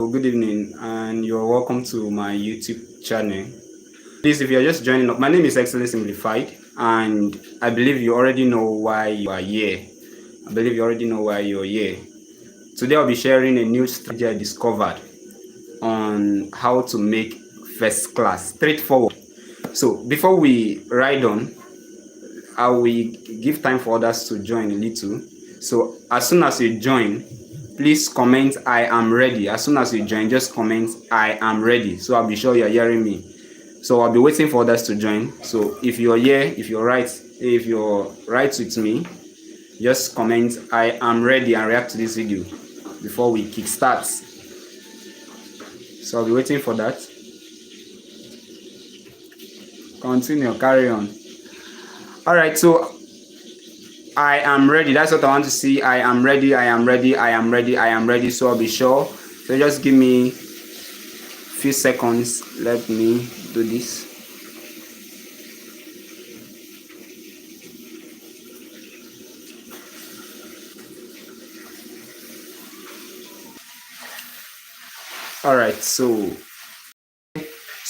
Good evening, and you're welcome to my YouTube channel. Please, if you're just joining up, my name is Excellent Simplified, and I believe you already know why you are here. I believe you already know why you're here. Today, I'll be sharing a new strategy I discovered on how to make first class straightforward. So, before we ride on, I will give time for others to join a little. So as soon as you join, please comment I am ready. As soon as you join, just comment I am ready. So I'll be sure you're hearing me. So I'll be waiting for others to join. So if you're here, if you're right with me, just comment I am ready and react to this video before we kick start. So I'll be waiting for that. Continue, carry on. All right, so I am ready. That's what I want to see. I am ready. I am ready. I am ready. I am ready. So I'll be sure. So just give me a few seconds. Let me do this. All right. So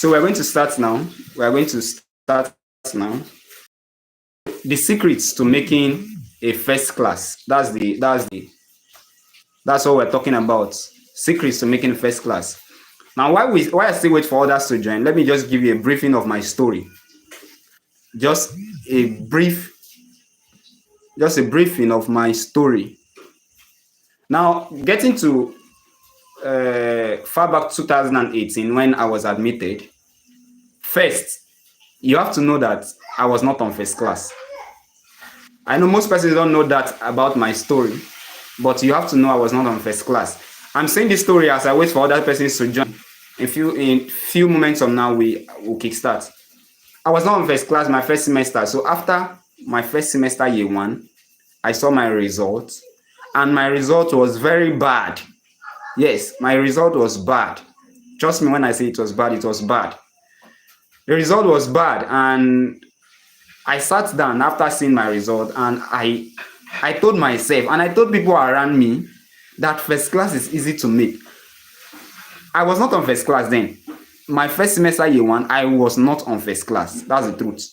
we're going to start now. We're going to start now. The secrets to making a first class. That's what we're talking about. Secrets to making first class. Now, while I still wait for others to join, let me just give you a briefing of my story. Just a briefing of my story. Now, getting to far back 2018 when I was admitted, first, you have to know that I was not on first class. I know most persons don't know that about my story, but you have to know I was not on first class. I'm saying this story as I wait for other persons to join. In few moments from now, we will kickstart. I was not on first class my first semester. So after my first semester, year one, I saw my result, and my result was very bad. Yes, my result was bad. Trust me when I say it was bad, it was bad. The result was bad, and I sat down after seeing my result, and I told myself, and I told people around me, that first class is easy to make. I was not on first class then. My first semester year one, I was not on first class. That's the truth.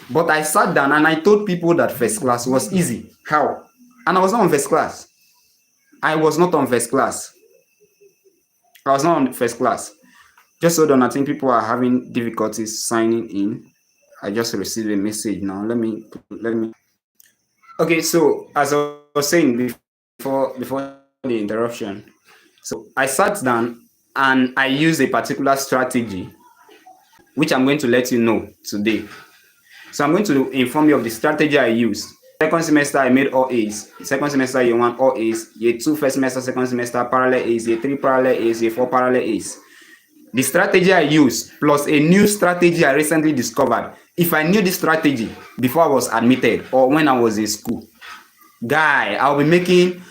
But I sat down and I told people that first class was easy. How? And I was not on first class. I was not on first class. I was not on first class. Just hold on. I think people are having difficulties signing in. I just received a message now. Let me. Okay, so as I was saying before the interruption, so I sat down and I used a particular strategy, which I'm going to let you know today. So I'm going to inform you of the strategy I used. Second semester, I made all A's. Second semester, year one, all A's. Year two, first semester, second semester, parallel A's. Year three, parallel A's. Year four, parallel A's. The strategy I used, plus a new strategy I recently discovered. If I knew this strategy before I was admitted or when I was in school, guy, I'll be making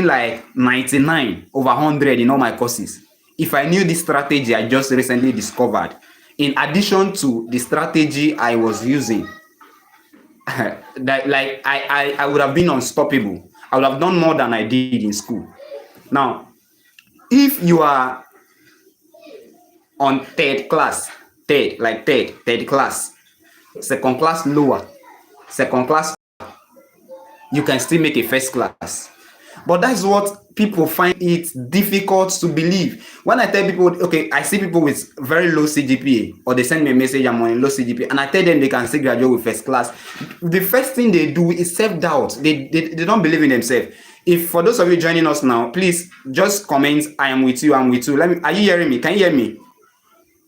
like 99 over 100 in all my courses. If I knew this strategy I just recently discovered, in addition to the strategy I was using, that like I would have been unstoppable. I would have done more than I did in school. Now, if you are on third class, third class, second class lower, second class, you can still make a first class. But that's what people find it difficult to believe. When I tell people, okay, I see people with very low CGPA, or they send me a message, I'm on low CGPA, and I tell them they can still graduate with first class. The first thing they do is self-doubt. They don't believe in themselves. If for those of you joining us now, please just comment, I am with you, I'm with you. Are you hearing me? Can you hear me?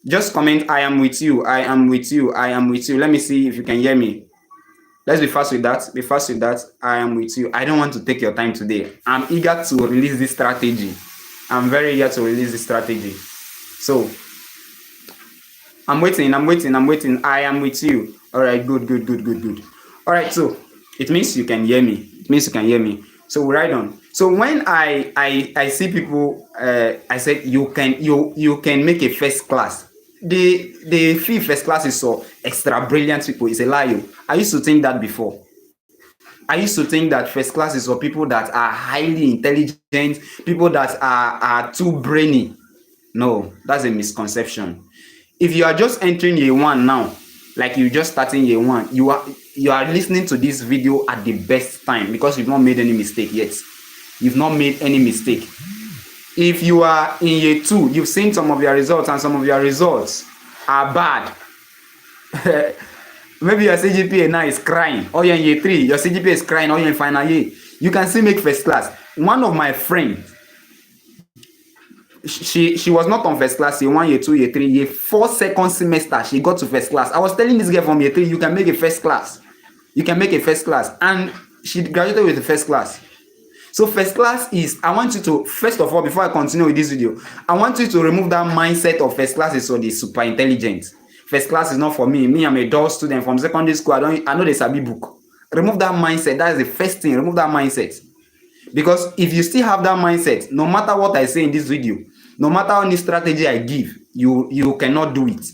Just comment, I am with you, I am with you, I am with you. Let me see if you can hear me. Let's be fast with that. Be fast with that. I am with you. I don't want to take your time today. I'm eager to release this strategy. I'm very eager to release this strategy. So, I'm waiting. I am with you. All right, good. All right, so it means you can hear me. So we ride on. So when I see people, I said you can make a first class. The feel first class is for extra brilliant people. It's a lie. I used to think that before. I used to think that first class is for people that are highly intelligent, people that are too brainy. No, that's a misconception. If you are just entering year one now, like you just starting year one, you are listening to this video at the best time because you've not made any mistake yet. You've not made any mistake. If you are in year two, you've seen some of your results and some of your results are bad. Maybe your CGPA now is crying, or you're in year three, your CGPA is crying, or you're in final year. You can still make first class. One of my friends, she was not on first class year one, year two, year three, year four, second semester she got to first class. I was telling this girl from year three, you can make a first class. You can make a first class, and she graduated with the first class. So first class is, I want you to, first of all, before I continue with this video, I want you to remove that mindset of first class is for the super intelligent. First class is not for me. Me, I'm a dull student from secondary school. I know the sabi book. Remove that mindset. That is the first thing. Remove that mindset. Because if you still have that mindset, no matter what I say in this video, no matter any strategy I give, you cannot do it.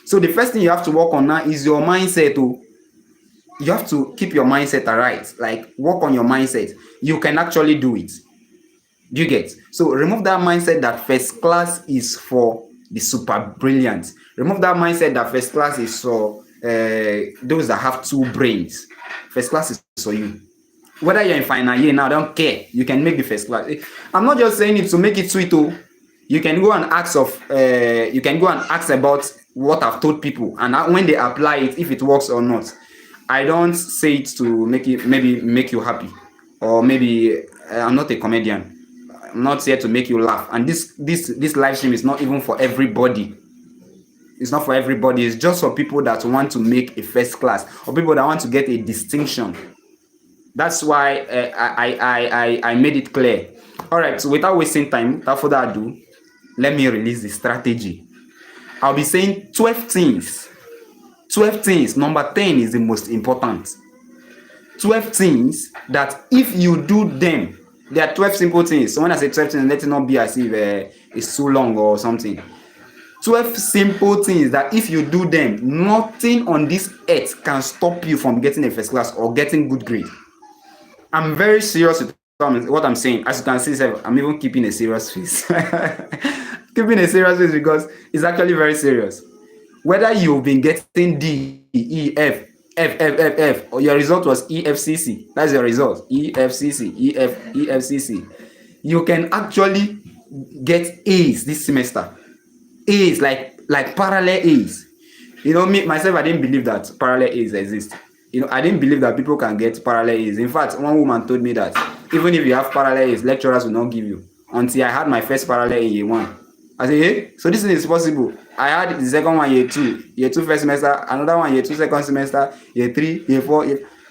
So the first thing you have to work on now is your mindset. You have to keep your mindset right. Like, work on your mindset. You can actually do it. Do you get? So remove that mindset that first class is for the super brilliant. Remove that mindset that first class is for those that have two brains. First class is for you. Whether you're in final year now, I don't care. You can make the first class. I'm not just saying it to make it sweet. You can go and ask about what I've told people, and when they apply it, if it works or not. I don't say it to make you happy, or maybe I'm not a comedian. I'm not here to make you laugh. And this live stream is not even for everybody. It's not for everybody. It's just for people that want to make a first class, or people that want to get a distinction. That's why I made it clear. All right. So without wasting time, without further ado, let me release the strategy. I'll be saying 12 things. 12 things. Number 10 is the most important. 12 things that if you do them, there are 12 simple things. So when I say 12 things, let it not be as if it's too long or something. 12 simple things that if you do them, nothing on this earth can stop you from getting a first class or getting good grade. I'm very serious with what I'm saying. As you can see, I'm even keeping a serious face. Keeping a serious face because it's actually very serious. Whether you've been getting D, E, F, or your result was EFCC, that's your result, EFCC, EFCC. You can actually get A's this semester. A's, like parallel A's. You know, me myself, I didn't believe that parallel A's exist. You know, I didn't believe that people can get parallel A's. In fact, one woman told me that even if you have parallel A's, lecturers will not give you. Until I had my first parallel in year one. I said, hey, so this is possible. I had the second one year two first semester, another one year two second semester, year three, year four.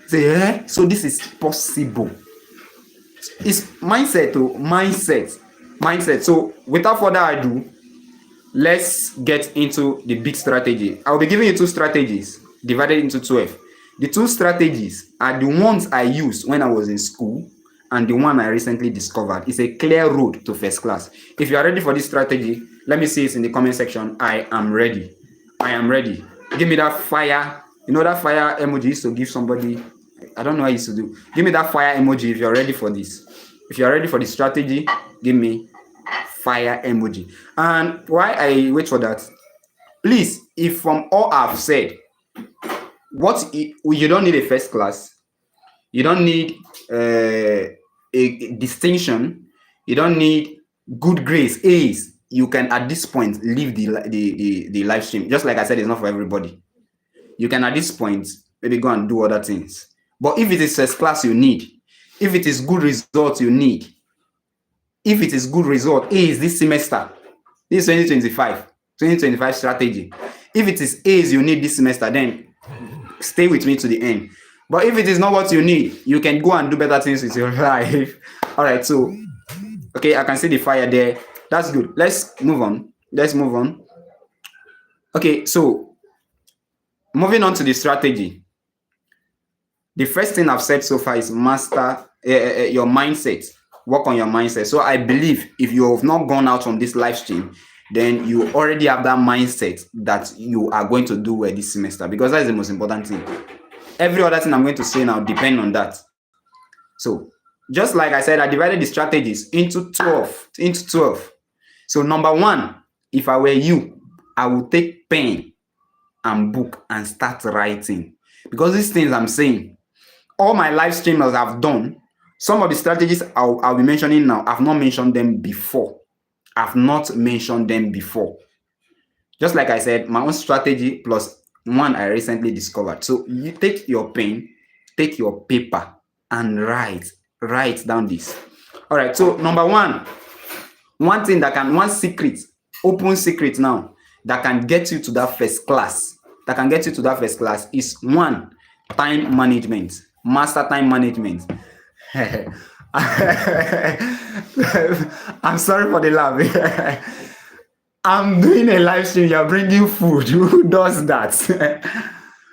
Say, hey, so this is possible. It's mindset. So without further ado, let's get into the big strategy. I'll be giving you two strategies divided into 12. The two strategies are the ones I used when I was in school, and the one I recently discovered. It's a clear road to first class. If you are ready for this strategy, let me see it in the comment section. I am ready. Give me that fire. You know that fire emoji used to give somebody. I don't know what I used to do. Give me that fire emoji if you're ready for this. If you're ready for the strategy, give me fire emoji. And why I wait for that, please, if from all I've said, you don't need a first class, you don't need a distinction, you don't need good grades, A's, you can at this point leave the live stream. Just like I said, it's not for everybody. You can at this point maybe go and do other things. But if it is first class you need, if it is good results you need, if it is good result, A's this semester, this 2025 strategy. If it is A's you need this semester, then stay with me to the end. But if it is not what you need, you can go and do better things with your life. All right, so okay, I can see the fire there. That's good. Let's move on. Okay, so moving on to the strategy. The first thing I've said so far is master your mindset. Work on your mindset. So I believe if you have not gone out from this live stream, then you already have that mindset that you are going to do well this semester, because that is the most important thing. Every other thing I'm going to say now depend on that. So just like I said, I divided the strategies into 12. So number one, if I were you, I would take pen and book and start writing. Because these things I'm saying, all my live streamers have done. Some of the strategies I'll be mentioning now, I've not mentioned them before. I've not mentioned them before. Just like I said, my own strategy plus one I recently discovered. So you take your pen, take your paper, and write down this. All right. So number one thing that can, one secret, open secret now, that can get you to that first class, is one, time management. Master time management. I'm sorry for the laugh. I'm doing a live stream. You're bringing food. Who does that?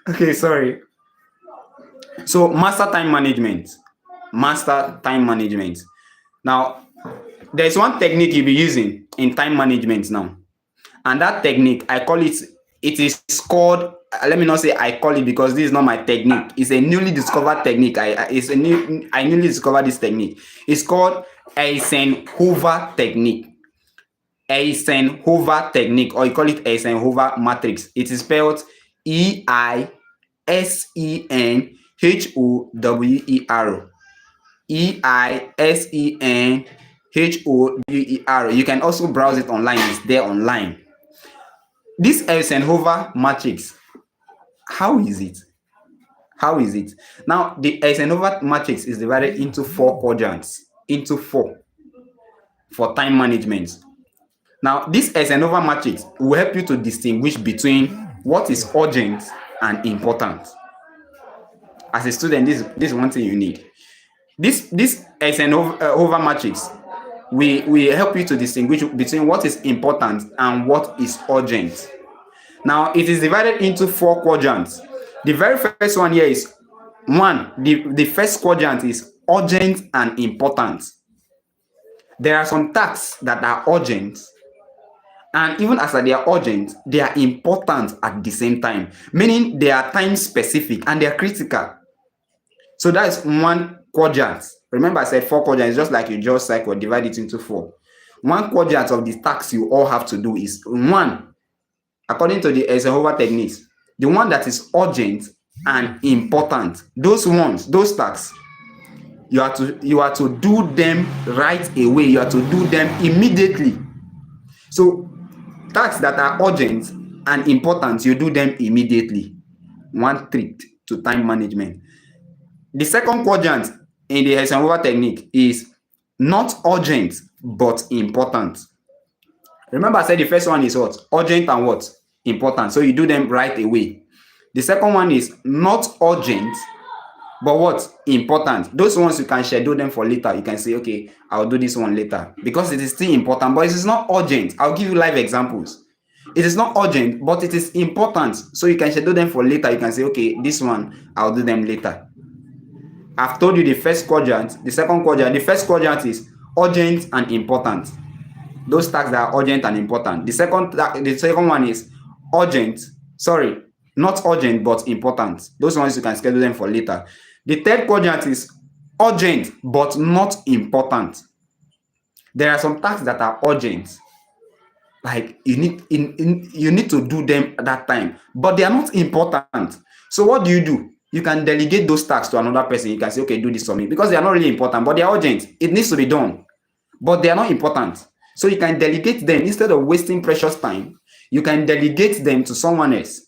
Okay, sorry. So, master time management. Master time management. Now, there's one technique you'll be using in time management now. And that technique, I call it, it is called, let me not say I call it because this is not my technique. It's a newly discovered technique. I newly discovered this technique. It's called Eisenhower technique. Eisenhower technique, or you call it Eisenhower matrix. It is spelled Eisenhower. Eisenhower. You can also browse it online. It's there online. This Eisenhower matrix, how is it? Now, the Eisenhower matrix is divided into 4 quadrants, for time management. Now, this Eisenhower matrix will help you to distinguish between what is urgent and important. As a student, this is one thing you need. This Eisenhower matrix will help you to distinguish between what is important and what is urgent. Now, it is divided into 4 quadrants. The very first one here is the first quadrant is urgent and important. There are some tasks that are urgent, and even as they are urgent, they are important at the same time, meaning they are time specific and they are critical. So that's one quadrant. Remember, I said 4 quadrants, just like you just cycle, divide it into 4. One quadrant of the tasks you all have to do is one, according to the Eisenhower techniques, the one that is urgent and important. Those tasks, you are to do them right away. You are to do them immediately. So tasks that are urgent and important, you do them immediately. One trick to time management. The second quadrant in the Eisenhower technique is not urgent but important. Remember, I said the first one is what? Urgent and what? Important. So you do them right away. The second one is not urgent but what? Important. Those ones you can schedule them for later. You can say, okay, I'll do this one later because it is still important, but it is not urgent. I'll give you live examples. It is not urgent, but it is important. So you can schedule them for later. You can say, okay, this one, I'll do them later. I've told you the first quadrant, the second quadrant. The first quadrant is urgent and important. Those tasks that are urgent and important. The second one is not urgent but important. Those ones you can schedule them for later. The third quadrant is urgent but not important. There are some tasks that are urgent, like you need to do them at that time, but they are not important. So what do? You can delegate those tasks to another person. You can say, okay, do this for me, because they are not really important, but they are urgent. It needs to be done, but they are not important. So you can delegate them. Instead of wasting precious time, you can delegate them to someone else.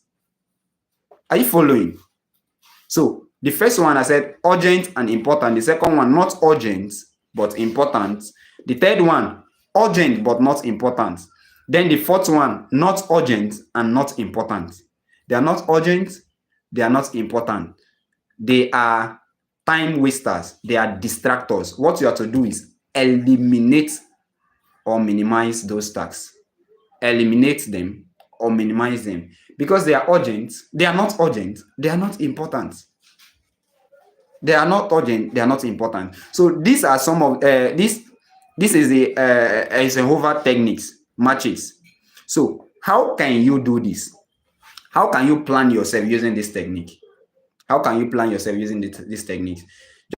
Are you following? So the first one I said urgent and important. The second one not urgent but important. The third one urgent but not important. Then the fourth one not urgent and not important. They are not urgent, they are not important. They are time wasters, they are distractors. What you have to do is eliminate or minimize those tasks. Eliminate them or minimize them, because they are urgent, they are not urgent, they are not important. They are not urgent, they are not important. So these are some of this is the Eisenhower techniques matches. So how can you do this? How can you plan yourself using this technique? How can you plan yourself using this technique?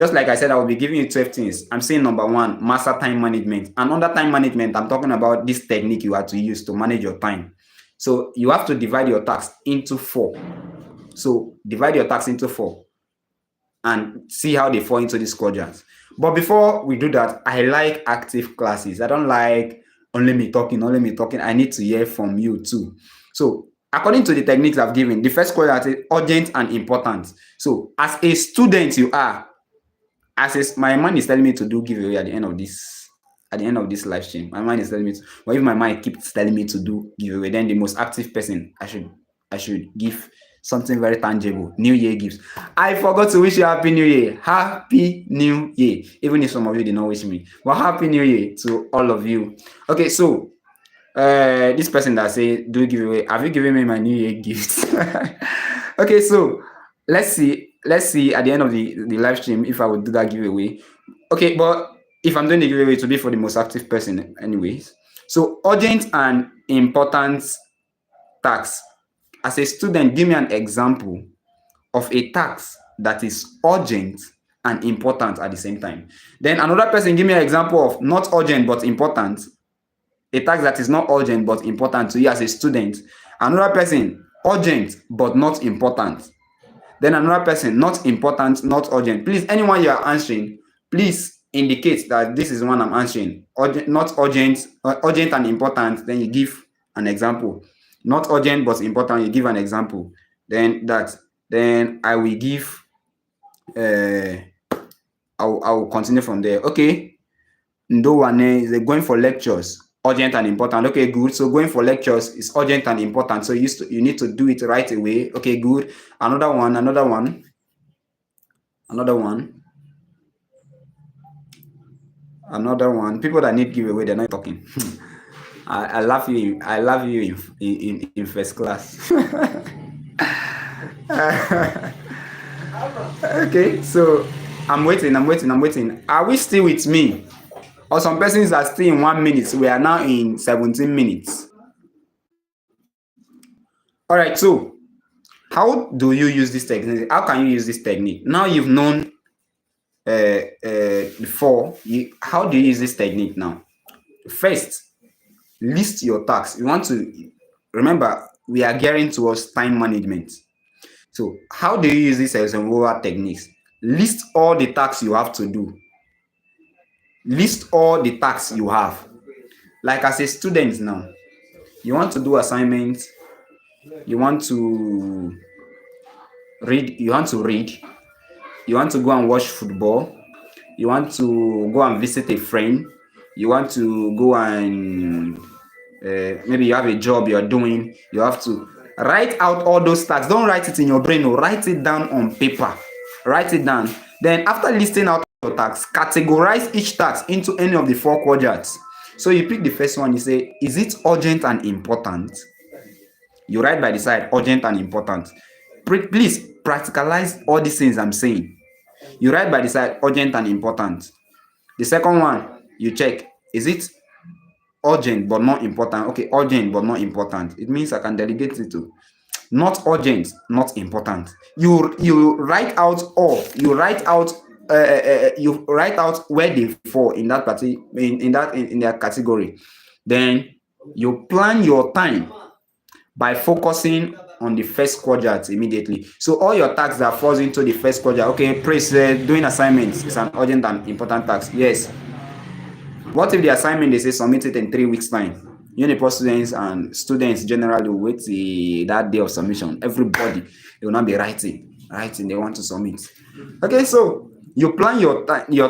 Just like I said, I will be giving you 12 things. I'm saying number one, master time management. And under time management, I'm talking about this technique you have to use to manage your time. So you have to divide your tasks into four. So divide your tasks into four and see how they fall into these quadrants. But before we do that, I like active classes. I don't like only me talking, only me talking. I need to hear from you too. So according to the techniques I've given, the first quadrant is urgent and important. So as a student you are, my mind is telling me to do giveaway at the end of this live stream. My mind is telling me to, but if my mind keeps telling me to do giveaway, then the most active person I should give something very tangible. New Year gifts. I forgot to wish you Happy New Year. Happy New Year. Even if some of you did not wish me. Well, Happy New Year to all of you. Okay, so this person that say do giveaway, have you given me my New Year gift? Okay, so let's see at the end of the live stream if I would do that giveaway. Okay, but if I'm doing the giveaway, it will be for the most active person anyways. So urgent and important tax. As a student, give me an example of a tax that is urgent and important at the same time. Then another person give me an example of not urgent but important, a task that is not urgent but important to you as a student. Another person, urgent but not important. Then another person, not important, not urgent. Please, anyone you are answering, please indicate that this is the one I'm answering. Urgent, not urgent, urgent and important. Then you give an example. Not urgent but important. You give an example. Then I will give. I'll continue from there. Okay. Ndowane is going for lectures, urgent and important. Okay, good. So going for lectures is urgent and important. So you need to do it right away. Okay, good. Another one. People that need giveaway, they're not talking. I love you. I love you in first class. Okay, so I'm waiting. Are we still with me? Or some persons are still in 1 minute. We are now in 17 minutes. All right, so how do you use this technique? How can you use this technique? Now you've known before. How do you use this technique now? First, list your tasks. You want to remember we are gearing towards time management. So how do you use this Eisenhower techniques? List all the tasks you have to do. List all the tasks you have. Like as a student now, you want to do assignments, you want to read, you want to go and watch football, you want to go and visit a friend, you want to go and maybe you have a job you're doing, you have to write out all those tasks. Don't write it in your brain, or write it down on paper. Write it down. Then after listing out your tasks, categorize each task into any of the four quadrants. So you pick the first one, you say, is it urgent and important? You write by the side, urgent and important. Please practicalize all these things I'm saying. You write by the side, urgent and important. The second one, you check, is it urgent but not important? Okay, urgent but not important. It means I can delegate it to not urgent, not important. You write out all. You write out where they fall in that party in that category. Then you plan your time by focusing on the first quadrant immediately. So all your tasks that falls into the first quadrant. Okay, praise doing assignments is an urgent and important task. Yes. What if the assignment they say submit it in 3 weeks time? Unipos students and students generally wait that day of submission. Everybody, they will not be writing. They want to submit. Okay, so you plan your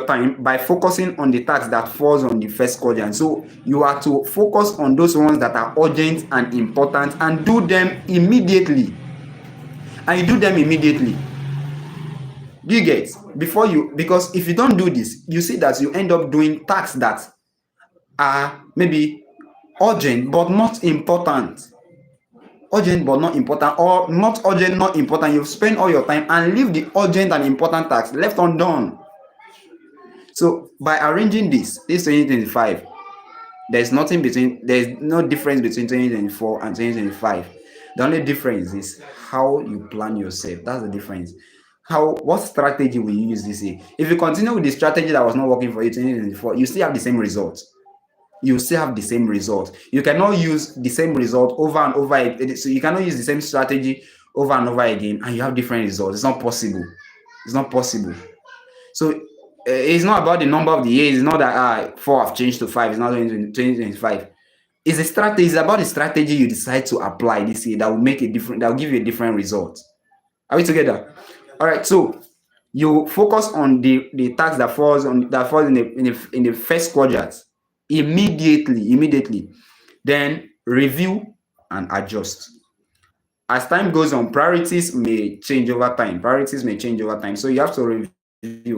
time by focusing on the tasks that falls on the first quadrant. So you are to focus on those ones that are urgent and important and do them immediately. Do you get? Because if you don't do this, you see that you end up doing tasks that are maybe urgent but not important. Or not urgent, not important. You spend all your time and leave the urgent and important tasks left undone. So by arranging this 2025, there's no difference between 2024 and 2025. The only difference is how you plan yourself. That's the difference. How what strategy will you use this year? If you continue with the strategy that was not working for you in 2024, you still have the same result. You still have the same result. You cannot use the same result over and over. So you cannot use the same strategy over and over again and you have different results. It's not possible. It's not possible. So it's not about the number of the years. It's not that 4 have changed to 5. It's not 2025. It's a strategy. It's about the strategy you decide to apply this year that will make a different. That will give you a different result. Are we together? All right. So you focus on the task that falls in the first quadrant immediately. Then review and adjust. As time goes on, priorities may change over time. So you have to review.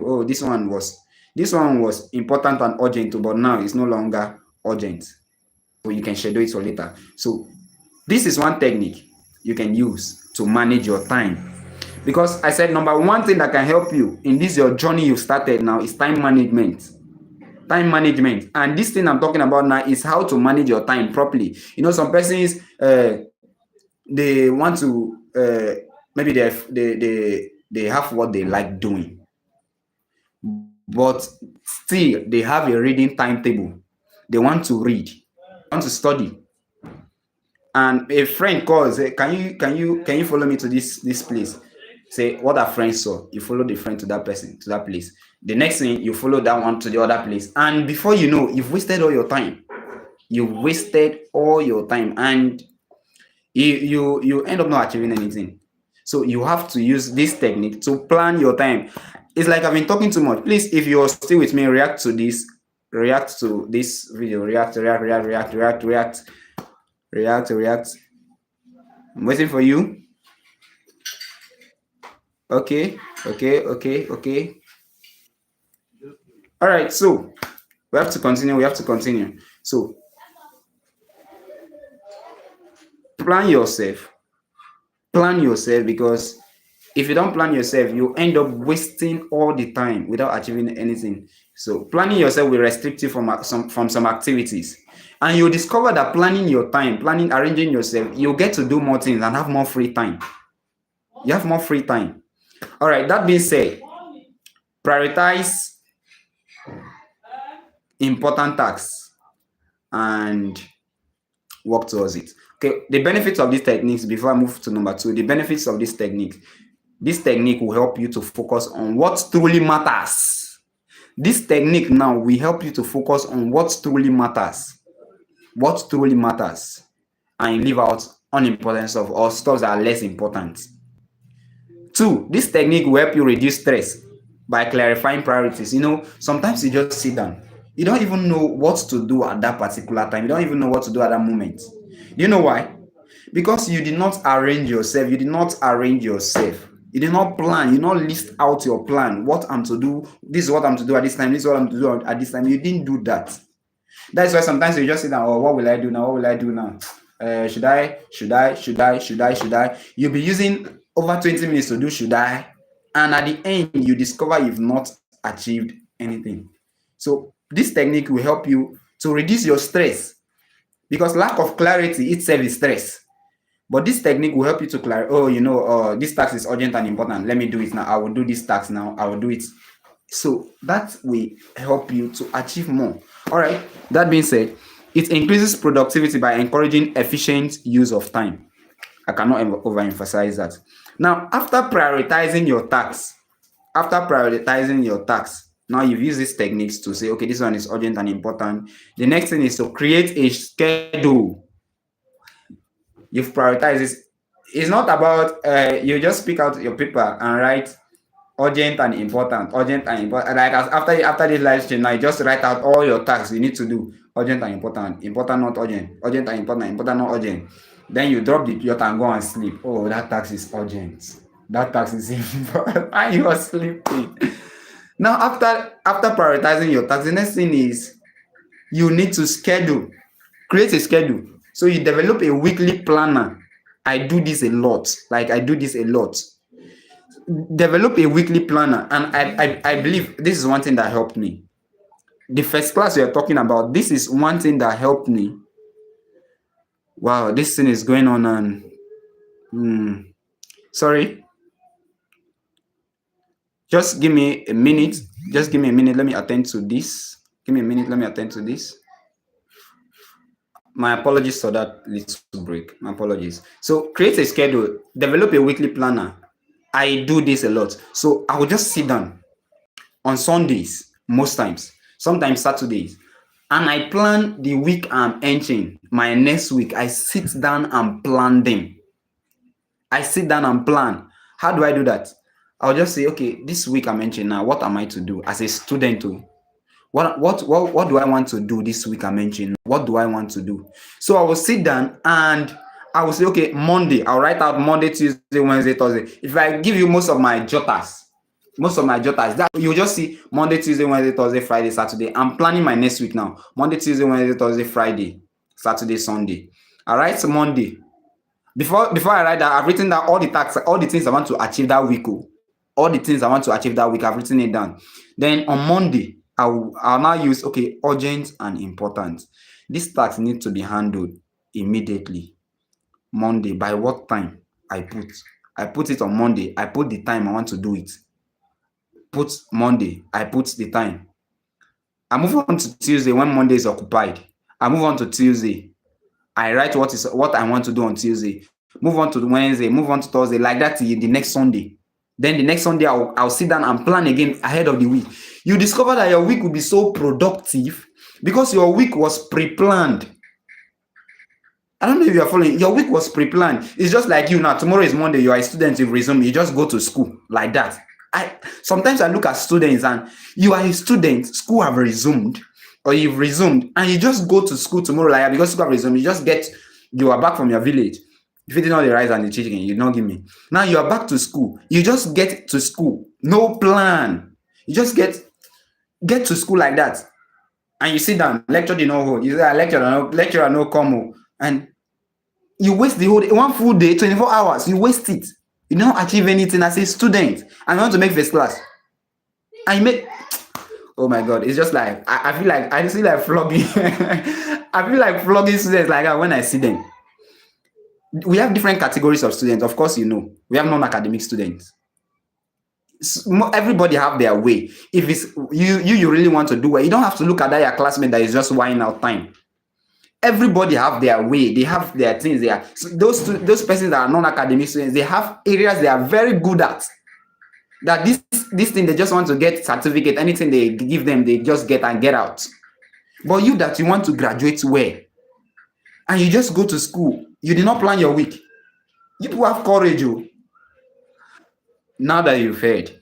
Oh, this one was important and urgent, but now it's no longer urgent. So you can schedule it for later. So this is one technique you can use to manage your time. Because I said number one thing that can help you in this your journey you started now is time management. Time management. And this thing I'm talking about now is how to manage your time properly. Some persons they want to maybe they have what they like doing, but still they have a reading timetable. They want to read, want to study, and a friend calls, say, can you follow me to this place? Say what a friend saw. You follow the friend to that person, to that place. The next thing, you follow that one to the other place, and before you know, you've wasted all your time. And you end up not achieving anything. So you have to use this technique to plan your time. It's like I've been talking too much. Please, if you're still with me, react to this video. React. I'm waiting for you. Okay. All right, so we have to continue. So plan yourself, because if you don't plan yourself, you end up wasting all the time without achieving anything. So planning yourself will restrict you from some activities, and you'll discover that planning your time, arranging yourself, you'll get to do more things and have more free time. You have more free time. All right, that being said, prioritize important tasks and work towards it. Okay, the benefits of these techniques, before I move to number 2, the benefits of this technique will help you to focus on what truly matters. This technique now will help you to focus on what truly matters, and leave out unimportant stuff or stuff that are less important. 2, this technique will help you reduce stress by clarifying priorities. Sometimes you just sit down. You don't even know what to do at that particular time. You don't even know what to do at that moment. Do you know why? Because you did not arrange yourself. You did not plan. You did not list out your plan. What I'm to do. This is what I'm to do at this time. This is what I'm to do at this time. You didn't do that. That's why sometimes you just sit down. Oh, what will I do now? Should I? You'll be using over 20 minutes to do should I, and at the end you discover you've not achieved anything. So this technique will help you to reduce your stress, because lack of clarity itself is stress. But this technique will help you to clarify. This task is urgent and important. Let me do it now. I will do this task now. I will do it. So that will help you to achieve more. All right. That being said, it increases productivity by encouraging efficient use of time. I cannot overemphasize that. Now, after prioritizing your tasks, now you've used these techniques to say, okay, this one is urgent and important. The next thing is to create a schedule. You've prioritized this. It's not about you just pick out your paper and write urgent and important. Like after this live stream, now you just write out all your tasks you need to do. Urgent and important, important not urgent, urgent and important, important not urgent. Then you drop the yacht and go and sleep. Oh, that task is urgent. That task is important. And you are sleeping. Now, after prioritizing your tasks, the next thing is you need to create a schedule. So you develop a weekly planner. I do this a lot. Develop a weekly planner, and I believe this is one thing that helped me. The first class we are talking about, this is one thing that helped me. Wow, this thing is going on and sorry. Just give me a minute. Just give me a minute. Let me attend to this. Give me a minute. Let me attend to this. My apologies for that little break. My apologies. So create a schedule, develop a weekly planner. I do this a lot. So I will just sit down on Sundays, most times, sometimes Saturdays, and I plan the week I'm entering. My next week, I sit down and plan them. I sit down and plan. How do I do that? I'll just say, okay, this week I'm entering now. What am I to do as a student? To what do I want to do this week I'm entering? What do I want to do? So I will sit down and I will say, okay, Monday. I'll write out Monday, Tuesday, Wednesday, Thursday. If I give you most of my jotters, that you just see Monday, Tuesday, Wednesday, Thursday, Friday, Saturday. I'm planning my next week now. Monday, Tuesday, Wednesday, Thursday, Friday, Saturday, Sunday. All right, so Monday. Before I write that, I've written down all the tasks, all the things I want to achieve that week. All the things I want to achieve that week, I've written it down. Then on Monday, I'll now use, okay, urgent and important. This task needs to be handled immediately. Monday, by what time? I put it on Monday. I put the time I want to do it. Put Monday, I put the time. I move on to Tuesday when Monday is occupied. I move on to Tuesday. I write what I want to do on Tuesday. Move on to Wednesday, move on to Thursday, like that till the next Sunday. Then the next Sunday, I'll sit down and plan again ahead of the week. You discover that your week will be so productive because your week was pre-planned. I don't know if you're following. Your week was pre-planned. It's just like you now. Tomorrow is Monday. You are a student. You've resumed. You just go to school like that. Sometimes I look at students and you are a student. School have resumed, or you've resumed, and you just go to school tomorrow like that because school have resumed. You are back from your village. If you did not the rice and the chicken, you don't give me. Now you are back to school. You just get to school. No plan. You just get to school like that. And you sit down. Lecture did not hold. You say, lecturer no come. And you waste the whole day. One full day, 24 hours. You waste it. You don't achieve anything as a student. And you want to make first class. And you make... Oh my God. It's just like... I feel like flogging. I feel like flogging students like that when I see them. We have different categories of students. Of course, we have non-academic students. Everybody have their way. If it's you really want to do well, you don't have to look at that your classmate that is just whining out time. Everybody have their way. They have their things. So those persons that are non-academic students, they have areas they are very good at. That this thing they just want to get certificate. Anything they give them, they just get and get out. But you that you want to graduate well, and you just go to school, you did not plan your week. You people have courage, oh. Now that you've heard,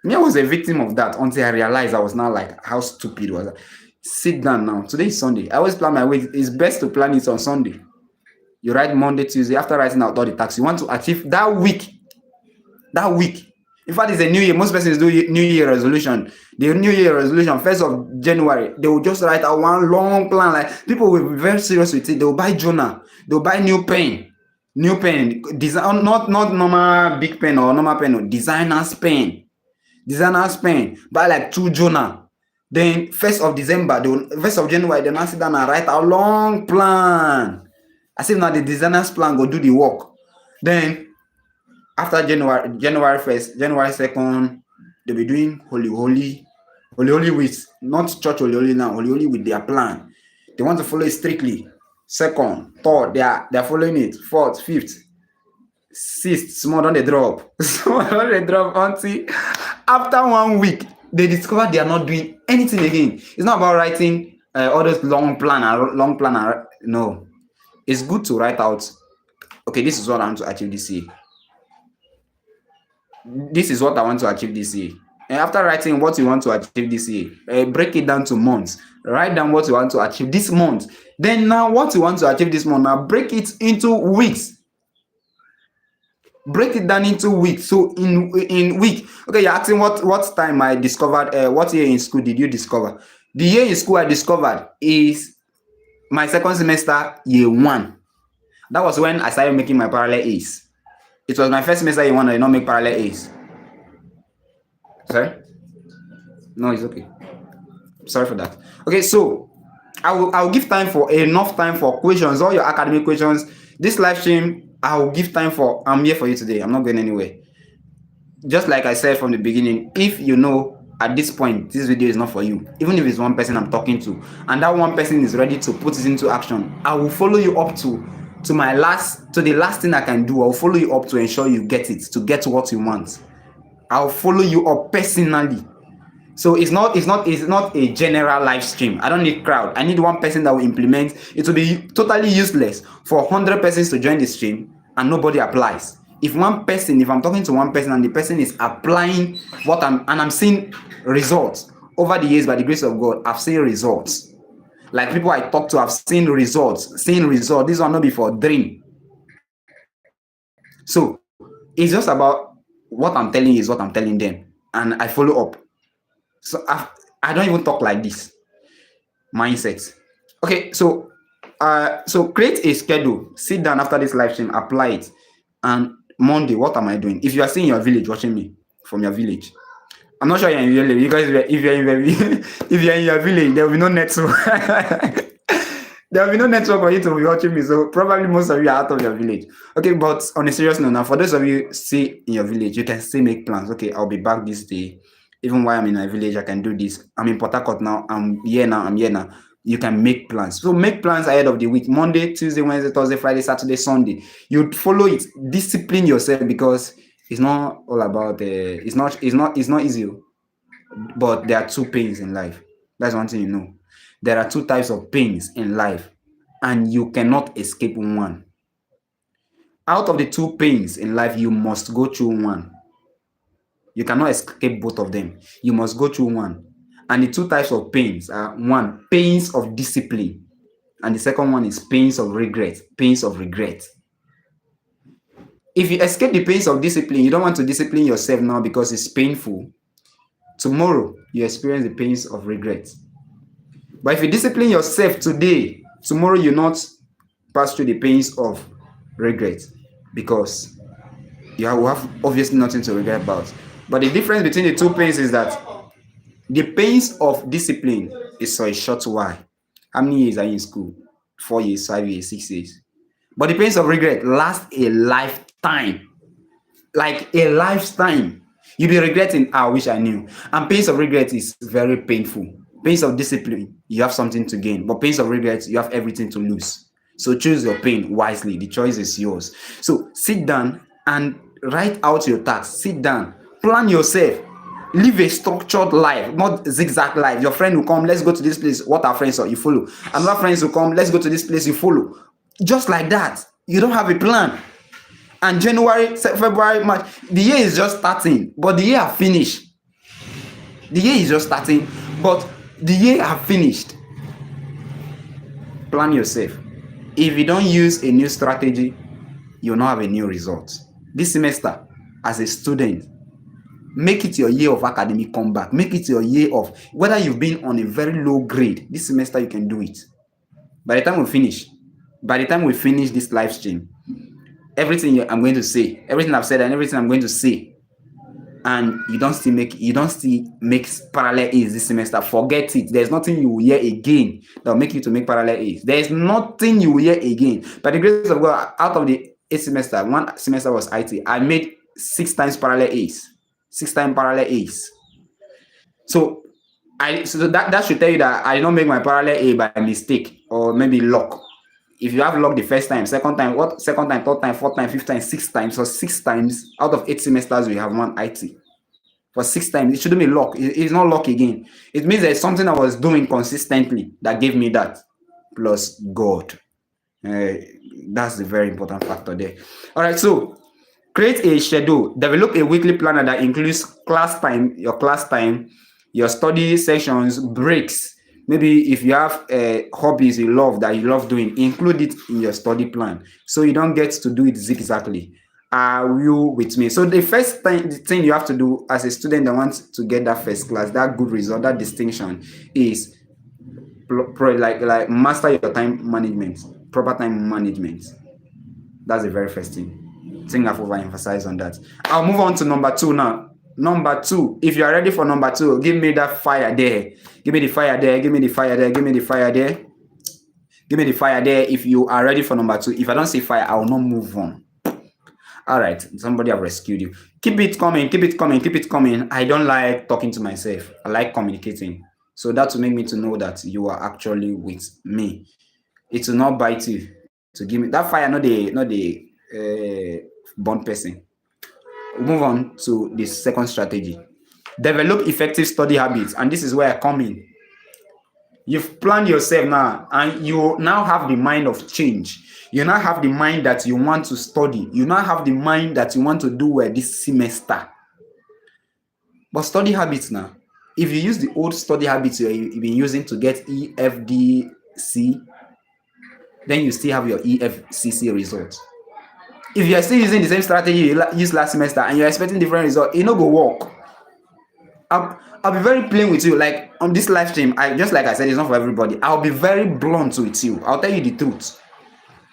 me, I was a victim of that until I realized I was now like, how stupid was I? Sit down now. Today is Sunday. I always plan my week. It's best to plan it on Sunday. You write Monday, Tuesday. After writing out all the tasks, you want to achieve that week. That week. In fact, it's a new year. Most persons do New Year resolution. The New Year resolution, 1st of January, they will just write out one long plan. Like people will be very serious with it. They will buy journal. They will buy new pen. Design, not normal big pen or normal pen, no, designer's pen. Buy like 2 journal. Then 1st of December, 1st of January, they now sit down and write a long plan. As if now the designer's plan go do the work. Then after January 1st, January 2nd, they'll be doing Holy with not church Holy now, Holy with their plan. They want to follow it strictly. 2nd, 3rd, they are following it. 4th, 5th, 6th, small don't they drop. Until after 1 week, they discover they are not doing anything again. It's not about writing all those long plan. No, it's good to write out. Okay, this is what I want to achieve this year. This is what I want to achieve this year. And after writing what you want to achieve this year, break it down to months. Write down what you want to achieve this month. Then now what you want to achieve this month, now break it into weeks. Break it down into weeks. So in week, okay, you're asking what time I discovered, what year in school did you discover? The year in school I discovered is my 2nd semester, year 1. That was when I started making my parallel A's. It was my 1st semester year 1 I did not make parallel A's. Sorry? No, it's okay. Sorry for that. Okay, so I'll give enough time for questions, all your academic questions. This live stream, I'll give time for. I'm here for you today. I'm not going anywhere. just like I said from the beginning, if you know at this point this video is not for you, even if it's one person I'm talking to, and that one person is ready to put it into action, I will follow you up to the last thing I can do. I'll follow you up to ensure you get it, to get what you want. I'll follow you up personally. So it's not a general live stream. I don't need crowd. I need one person that will implement. It will be totally useless for 100 persons to join the stream and nobody applies. If I'm talking to one person and the person is applying I'm seeing results over the years, by the grace of God, I've seen results. Like people I talk to, I've seen results. This one not be for dream. So it's just about what I'm telling you is what I'm telling them, and I follow up. So I don't even talk like this. Mindset. Okay, so create a schedule. Sit down after this live stream, apply it. And Monday, what am I doing? If you are seeing your village, watching me from your village, I'm not sure you're in your village, because if you're in your village, there will be no network. There will be no network for you to be watching me. So probably most of you are out of your village. Okay, but on a serious note, now for those of you see in your village, you can still make plans. Okay, I'll be back this day. Even while I'm in my village, I can do this. I'm in Port Harcourt now. I'm here now. You can make plans. So make plans ahead of the week. Monday, Tuesday, Wednesday, Thursday, Friday, Saturday, Sunday. You follow it. Discipline yourself, because it's not all about it's not easy. But there are two pains in life. That's one thing you know. There are two types of pains in life, and you cannot escape one. Out of the two pains in life, you must go through one. You cannot escape both of them. You must go through one. And the two types of pains are: one, pains of discipline, and the second one is pains of regret. Pains of regret. If you escape the pains of discipline, you don't want to discipline yourself now because it's painful. Tomorrow, you experience the pains of regret. But if you discipline yourself today, tomorrow you not pass through the pains of regret, because you have obviously nothing to regret about. But the difference between the two pains is that the pains of discipline is for a short while. How many years are you in school? 4 years, 5 years, 6 years. But the pains of regret last a lifetime. Like a lifetime. You'll be regretting, I wish I knew. And pains of regret is very painful. Pains of discipline, you have something to gain. But pains of regret, you have everything to lose. So choose your pain wisely. The choice is yours. So sit down and write out your tasks. Sit down. Plan yourself. Live a structured life, not zigzag life. Your friend will come, let's go to this place. What our friends are, you follow. Another friends will come, let's go to this place, you follow. Just like that. You don't have a plan. And January, February, March, the year is just starting, but the year have finished. The year is just starting, but the year have finished. Plan yourself. If you don't use a new strategy, you'll not have a new result. This semester, as a student, make it your year of academic comeback. Make it your year of, whether you've been on a very low grade, this semester you can do it. By the time we finish this live stream, everything I'm going to say, everything I've said and everything I'm going to say, and you don't still make parallel A's this semester, forget it. There's nothing you will hear again that will make you to make parallel A's. There's nothing you will hear again. By the grace of God, out of the 8 semester, 1 semester was IT. I made 6 times parallel A's. 6 times parallel A's. So that should tell you that I did not make my parallel A by mistake or maybe luck. If you have luck the first time, second time, third time, fourth time, fifth time, 6 times, or 6 times out of 8 semesters we have one IT. For 6 times, it shouldn't be luck. It's not luck again. It means there's something I was doing consistently that gave me that, plus God. That's the very important factor there. All right, so create a schedule. Develop a weekly planner that includes your class time, your study sessions, breaks. Maybe if you have hobbies you love doing, include it in your study plan so you don't get to do it zigzagly. Are you with me? So the thing you have to do as a student that wants to get that first class, that good result, that distinction, is like master your time management, proper time management. That's the very first thing. I think I've overemphasized on that. I'll move on to number 2 now. Number 2, if you are ready for number 2, give me that fire there. Give me the fire there. Give me the fire there. Give me the fire there. Give me the fire there if you are ready for number 2. If I don't see fire, I will not move on. All right, somebody have rescued you. Keep it coming, keep it coming, keep it coming. I don't like talking to myself. I like communicating. So that will make me to know that you are actually with me. It will not bite you to give me that fire. Not the born person. We'll move on to the second strategy. Develop effective study habits, and this is where I come in. You've planned yourself now, and you now have the mind of change. You now have the mind that you want to study. You now have the mind that you want to do well this semester. But study habits now. If you use the old study habits you've been using to get EFDC, then you still have your EFCC results. If you are still using the same strategy you used last semester and you're expecting different results, it no go work. I'll be very plain with you. Like on this live stream, I just like I said, it's not for everybody. I'll be very blunt with you. I'll tell you the truth.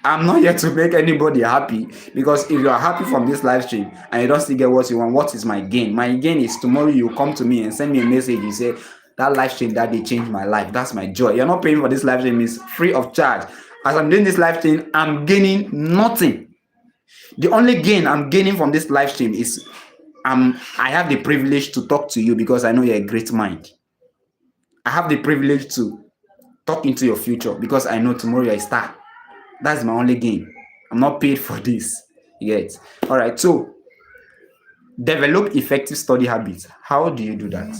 I'm not here to make anybody happy, because if you are happy from this live stream and you don't still get what you want, what is my gain? My gain is tomorrow you come to me and send me a message. You say that live stream that day changed my life. That's my joy. You're not paying for this live stream. It's free of charge. As I'm doing this live stream, I'm gaining nothing. The only gain I'm gaining from this live stream is I have the privilege to talk to you because I know you're a great mind. I have the privilege to talk into your future because I know tomorrow you're a star. That's my only gain. I'm not paid for this. You get? All right. So develop effective study habits. How do you do that?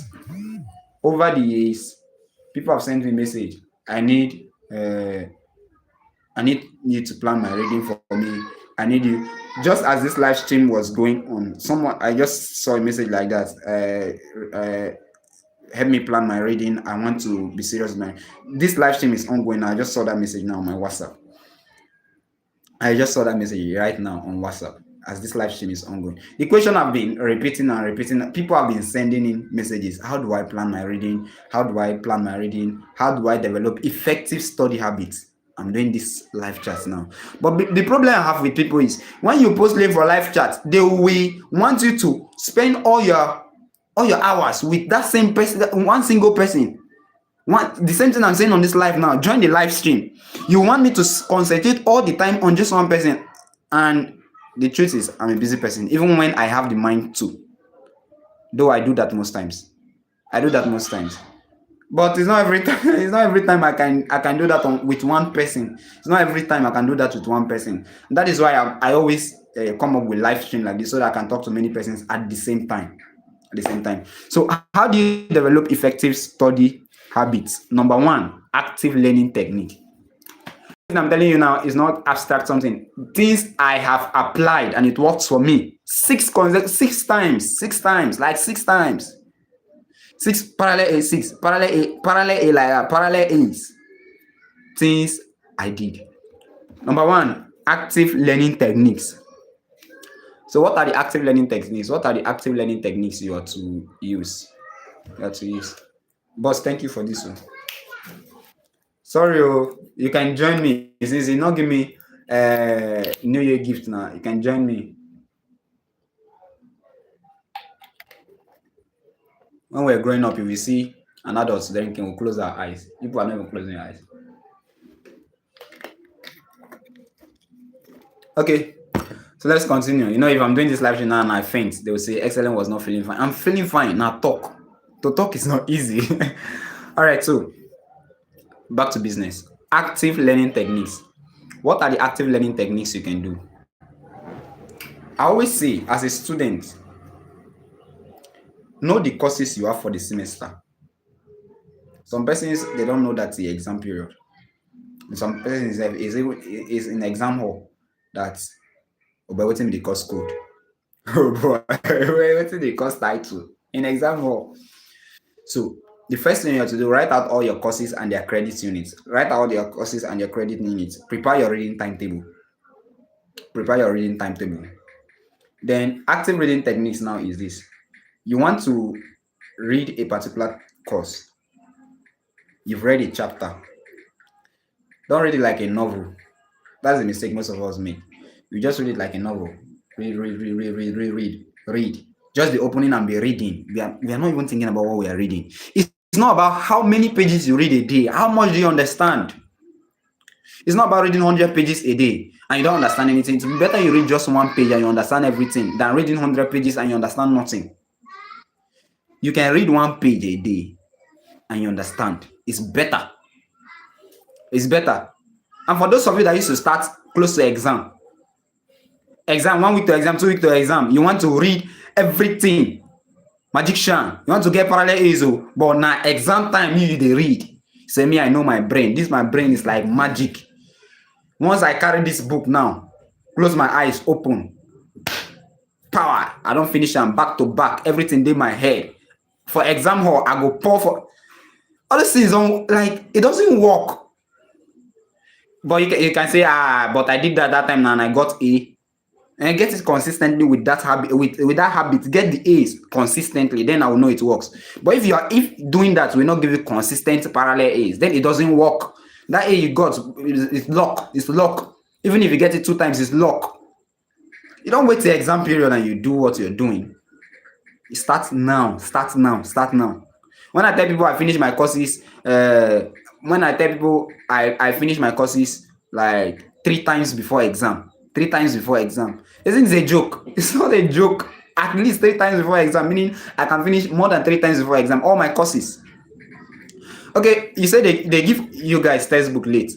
Over the years, people have sent me a message. I need you to plan my reading for me. I need you. Just as this live stream was going on, someone I just saw a message like that. Help me plan my reading. I want to be serious. This live stream is ongoing. I just saw that message now on my WhatsApp. I just saw that message right now on WhatsApp as this live stream is ongoing. The question I've been repeating and repeating, people have been sending in messages. How do I plan my reading? How do I plan my reading? How do I develop effective study habits? I'm doing this live chat now. But the problem I have with people is when you post link for live chat, they will want you to spend all your hours with that same person, one single person. The same thing I'm saying on this live now. Join the live stream. You want me to concentrate all the time on just one person, and the truth is I'm a busy person, even when I have the mind to. Though I do that most times. But it's not every time. It's not every time I can do that with one person. It's not every time I can do that with one person. And that is why I always come up with live stream like this so that I can talk to many persons at the same time. So how do you develop effective study habits? Number one, active learning technique. I'm telling you now is not abstract something. Things I have applied and it works for me. Six times. Six parallel A's. Things I did. Number one, active learning techniques. So what are the active learning techniques? What are the active learning techniques you are to use? Boss, thank you for this one. Sorry, you can join me. Since you not give me New Year gift now, you can join me. When we're growing up, if we see an adult drinking, we'll close our eyes. People are not even closing their eyes. Okay. So let's continue. If I'm doing this live stream now and I faint, they will say Excellent was not feeling fine. I'm feeling fine. Now talk. To talk is not easy. All right, so back to business. Active learning techniques. What are the active learning techniques you can do? I always say, as a student, know the courses you have for the semester. Some persons, they don't know that's the exam period. Some persons is in exam hall that but waiting the course code. Oh boy, waiting the course title in exam hall. So the first thing you have to do, write out all your courses and their credit units. Write out all your courses and your credit units. Prepare your reading timetable. Then active reading techniques now is this. You want to read a particular course. You've read a chapter. Don't read it like a novel. That's the mistake most of us make. You just read it like a novel. Read. Just the opening and be reading. We are not even thinking about what we are reading. It's not about how many pages you read a day. How much do you understand? It's not about reading 100 pages a day and you don't understand anything, it's better you read just one page and you understand everything than reading 100 pages and you understand nothing. You can read one page a day and you understand. It's better. It's better. And for those of you that used to start close to exam 1 week to exam, 2 week to exam, you want to read everything. Magician, you want to get parallel A's, but now exam time you dey read. Say me, I know my brain. This my brain is like magic. Once I carry this book now, close my eyes, open, power. I don't finish them back to back. Everything in my head. For exam hall, I go pour for all these things. Don't like it doesn't work. But you can say, but I did that time and I got A. And get it consistently with that habit, with that habit, get the A's consistently, then I will know it works. But if doing that will not give you consistent parallel A's, then it doesn't work. That A you got is luck. It's luck. Even if you get it 2 times, it's luck. You don't wait till exam period and you do what you're doing. You start now. When I tell people I finish my courses, I finish my courses like 3 times before exam. 3 times before exam. Isn't it a joke? It's not a joke. At least 3 times before exam, meaning I can finish more than 3 times before exam, all my courses. Okay, you said they give you guys textbook late.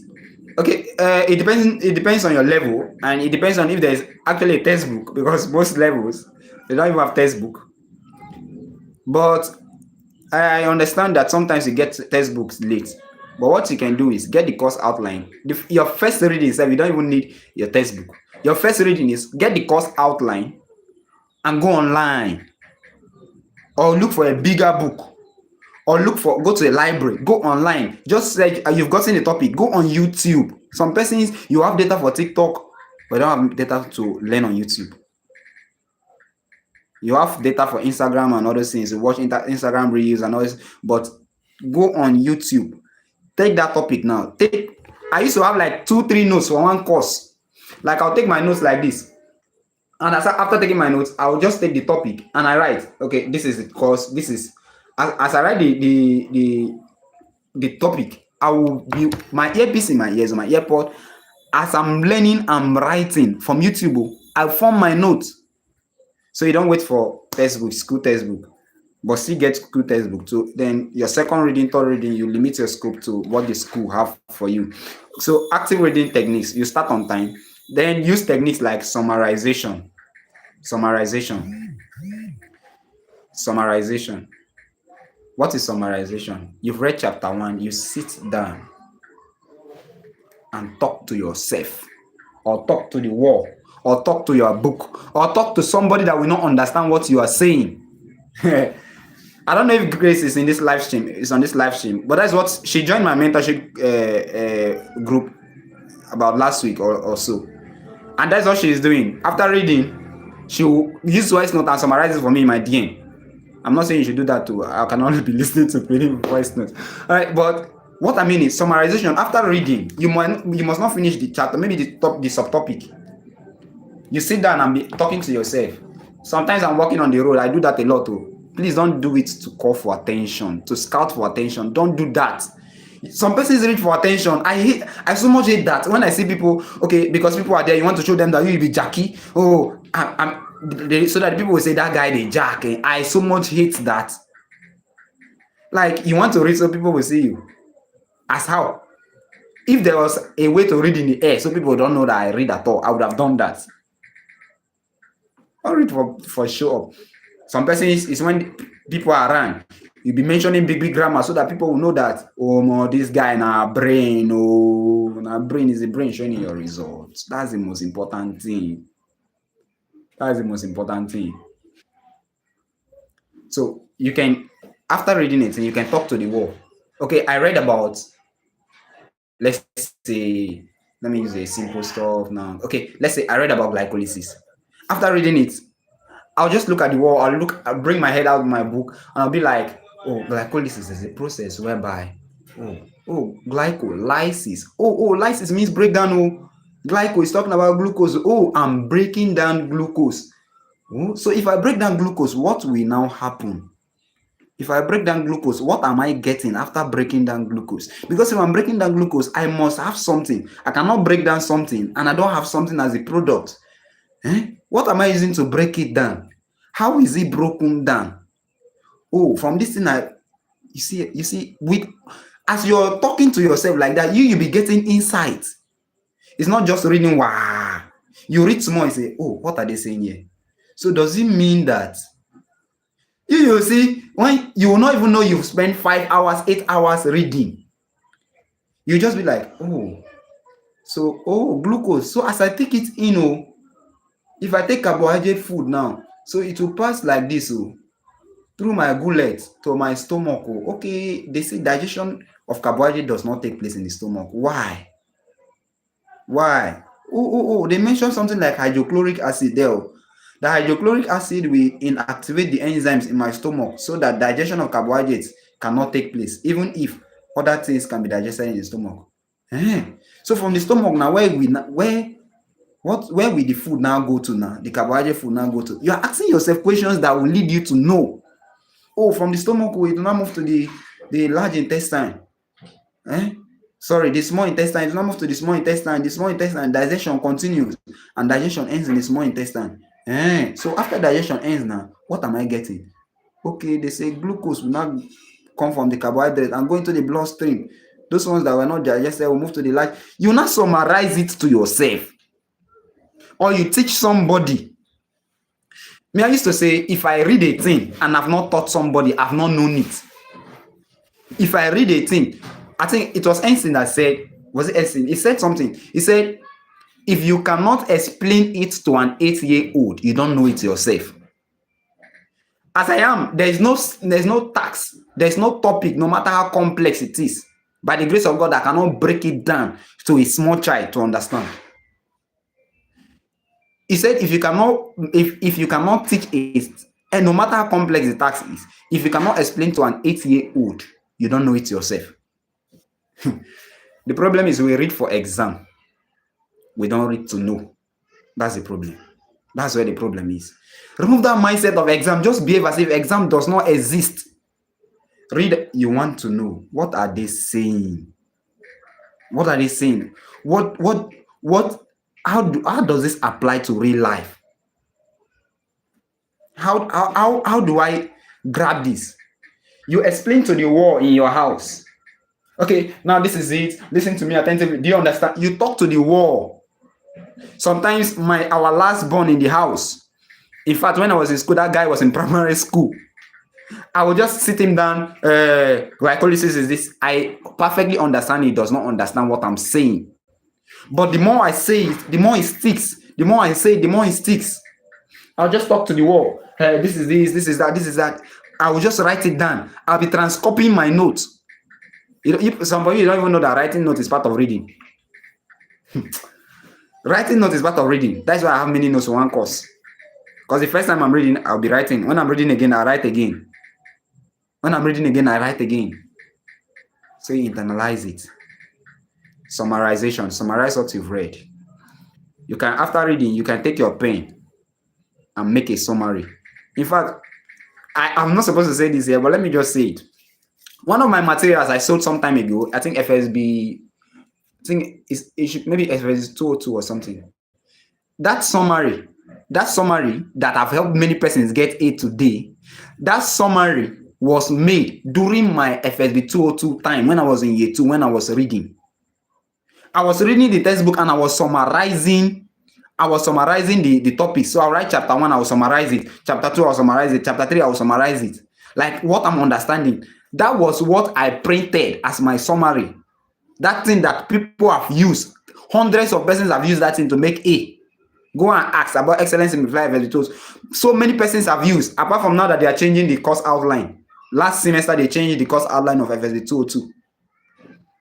Okay, it depends on your level, and it depends on if there's actually a textbook, because most levels they don't even have textbook. But I understand that sometimes you get textbooks late. But what you can do is get the course outline. Your first reading is that you don't even need your textbook. Your first reading is get the course outline and go online, or look for a bigger book, or go to a library, go online. Just like you've gotten the topic, go on YouTube. Some persons, you have data for TikTok, but don't have data to learn on YouTube. You have data for Instagram and other things. You watch Instagram reels and all this, but go on YouTube. Take that topic now. I used to have like 2-3 notes for one course. Like I'll take my notes like this. And after taking my notes, I'll just take the topic and I write, okay, this is the course. This is as I write the topic, I will be my earpiece in my ears, my earpod. As I'm learning, I'm writing from YouTube. I form my notes. So you don't wait for textbook, school textbook, but still get school textbook too. Then your second reading, third reading, you limit your scope to what the school have for you. So active reading techniques, you start on time. Then use techniques like summarization. What is summarization? You've read chapter 1, you sit down and talk to yourself, or talk to the wall, or talk to your book, or talk to somebody that will not understand what you are saying. I don't know if Grace is in this live stream. It's on this live stream, but that's what she joined my mentorship group about last week or so, and that's what she is doing. After reading, she will use voice note and summarize it for me in my DM. I'm not saying you should do that too. I can only be listening to reading voice notes. All right, but what I mean is summarization. After reading, you must not finish the chapter. Maybe the subtopic. You sit down and be talking to yourself. Sometimes I'm walking on the road. I do that a lot too. Please don't do it to call for attention, to scout for attention. Don't do that. Some persons read for attention. I so much hate that when I see people. Okay, because people are there, you want to show them that you will be Jackie. Oh, so that people will say that guy they jack. I so much hate that. Like you want to read so people will see you. As how? If there was a way to read in the air so people don't know that I read at all, I would have done that. I'll read for show up. Some persons is when people are around. You'll be mentioning big grammar so that people will know that, oh, this guy in our brain, our brain is the brain showing your results. That's the most important thing. So you can, after reading it, you can talk to the wall. Okay, I read about, let's say, let me use a simple stuff now. Okay, let's say I read about glycolysis. After reading it, I'll just look at the wall. I'll bring my head out of my book, and I'll be like, oh, glycolysis is a process whereby, glycolysis. Lysis means breakdown. Oh, glyco is talking about glucose. Oh, I'm breaking down glucose. Oh, so if I break down glucose, what will now happen? If I break down glucose, what am I getting after breaking down glucose? Because if I'm breaking down glucose, I must have something. I cannot break down something and I don't have something as a product. What am I using to break it down? How is it broken down? Oh, from this thing, you see, with as you're talking to yourself like that, you'll be getting insight. It's not just reading, wow. You read small and say, oh, what are they saying here? So does it mean that you see, when you will not even know you've spent 5 hours, 8 hours reading, you just be like, oh, so glucose. So as I take it in, if I take carbohydrate food now, so it will pass like this, through my gullet to my stomach. Okay, they say digestion of carbohydrate does not take place in the stomach. Why? They mentioned something like hydrochloric acid there. The hydrochloric acid will inactivate the enzymes in my stomach so that digestion of carbohydrates cannot take place, even if other things can be digested in the stomach. So from the stomach now, where will the food now go to now? The carbohydrate food now go to? You are asking yourself questions that will lead you to know. Oh, from the stomach, we do not move to the large intestine. Sorry, the small intestine. It does not move to the small intestine. The small intestine digestion continues, and digestion ends in the small intestine. So after digestion ends now, what am I getting? Okay, they say glucose will not come from the carbohydrate and go into the bloodstream. Those ones that were not digested will move to the large. You now summarize it to yourself, or you teach somebody. Me, I used to say, if I read a thing and I've not taught somebody, I've not known it. If I read a thing, I think it was Einstein that said, was it Einstein? He said something. He said, if you cannot explain it to an 8-year-old, you don't know it yourself. As I am, there's no task, there's no topic, no matter how complex it is. By the grace of God, I cannot break it down to a small child to understand. He said, if you cannot teach it, and no matter how complex the task is, if you cannot explain to an 8-year-old, you don't know it yourself. The problem is we read for exam. We don't read to know. That's the problem. That's where the problem is. Remove that mindset of exam. Just behave as if exam does not exist. Read, you want to know. What are they saying? What are they saying? How does this apply to real life? How do I grab this? You explain to the wall in your house. Okay, now this is it. Listen to me attentively. Do you understand? You talk to the wall. Sometimes our last born in the house. In fact, when I was in school, that guy was in primary school. I would just sit him down. Glycolysis is this. I perfectly understand. He does not understand what I'm saying. But the more I say it, the more it sticks. The more I say it, the more it sticks. I'll just talk to the wall. This is this, this is that, this is that. I will just write it down. I'll be transcopying my notes. Somebody you don't even know that writing notes is part of reading. Writing notes is part of reading. That's why I have many notes for one course. Because the first time I'm reading, I'll be writing. When I'm reading again, I'll write again. When I'm reading again, I write again. So you internalize it. Summarization. Summarize what you've read. You can, after reading, you can take your pen and make a summary. In fact, I'm not supposed to say this here, but let me just say it. One of my materials I sold some time ago, I think FSB, maybe FSB 202 or something. That summary that I've helped many persons get A today, that summary was made during my FSB 202 time when I was in year 2, when I was reading. I was reading the textbook and I was summarizing the topic. So I'll write chapter 1, I will summarize it. Chapter 2, I'll summarize it. Chapter 3, I will summarize it. Like what I'm understanding. That was what I printed as my summary. That thing that people have used. Hundreds of persons have used that thing to make A. Go and ask about excellence in FSB 202. So many persons have used, apart from now that they are changing the course outline. Last semester, they changed the course outline of FSB 202.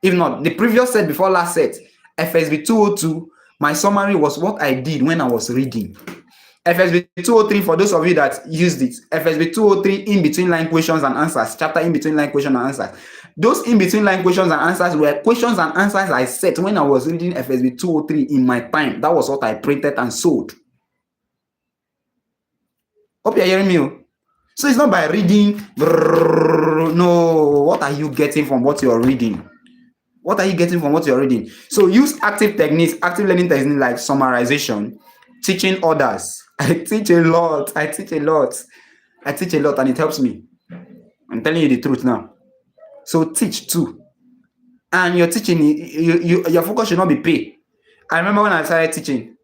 If not, the previous set before last set, FSB 202, my summary was what I did when I was reading. FSB 203, for those of you that used it, FSB 203, in between line questions and answers, chapter in between line questions and answers. Those in between line questions and answers were questions and answers I set when I was reading FSB 203 in my time. That was what I printed and sold. Hope you're hearing me. So it's not by reading. No, what are you getting from what you're reading? What are you getting from what you're reading? So use active techniques, active learning techniques like summarization, teaching others. I teach a lot. I teach a lot. I teach a lot, and it helps me. I'm telling you the truth now. So teach too. And your teaching, your focus should not be pay. I remember when I started teaching.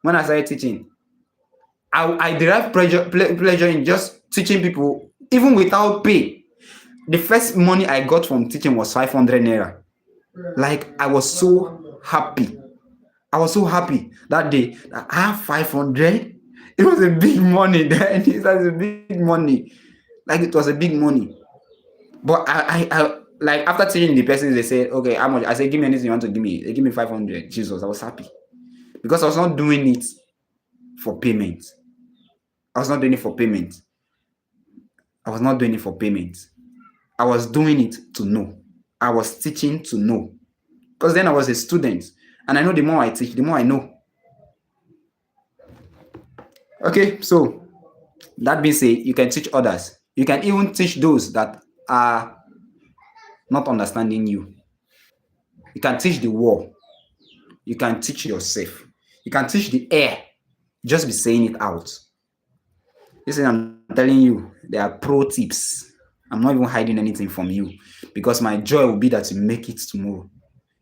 When I started teaching, I derive pleasure in just teaching people, even without pay. The first money I got from teaching was 500 naira. Like, I was so happy. I was so happy that day that I have 500. It was a big money then. It was a big money. Like, it was a big money. But I like, after teaching the person, they said, okay, how much? I said, give me anything you want to give me. They give me 500. Jesus, I was happy. Because I was not doing it for payment. I was not doing it for payment. I was not doing it for payment. I was doing it to know. I was teaching to know. Because then I was a student. And I know the more I teach, the more I know. Okay, so that being said, you can teach others. You can even teach those that are not understanding you. You can teach the wall. You can teach yourself. You can teach the air. Just be saying it out. Listen, I'm telling you, there are pro tips. I'm not even hiding anything from you, because my joy will be that you make it tomorrow.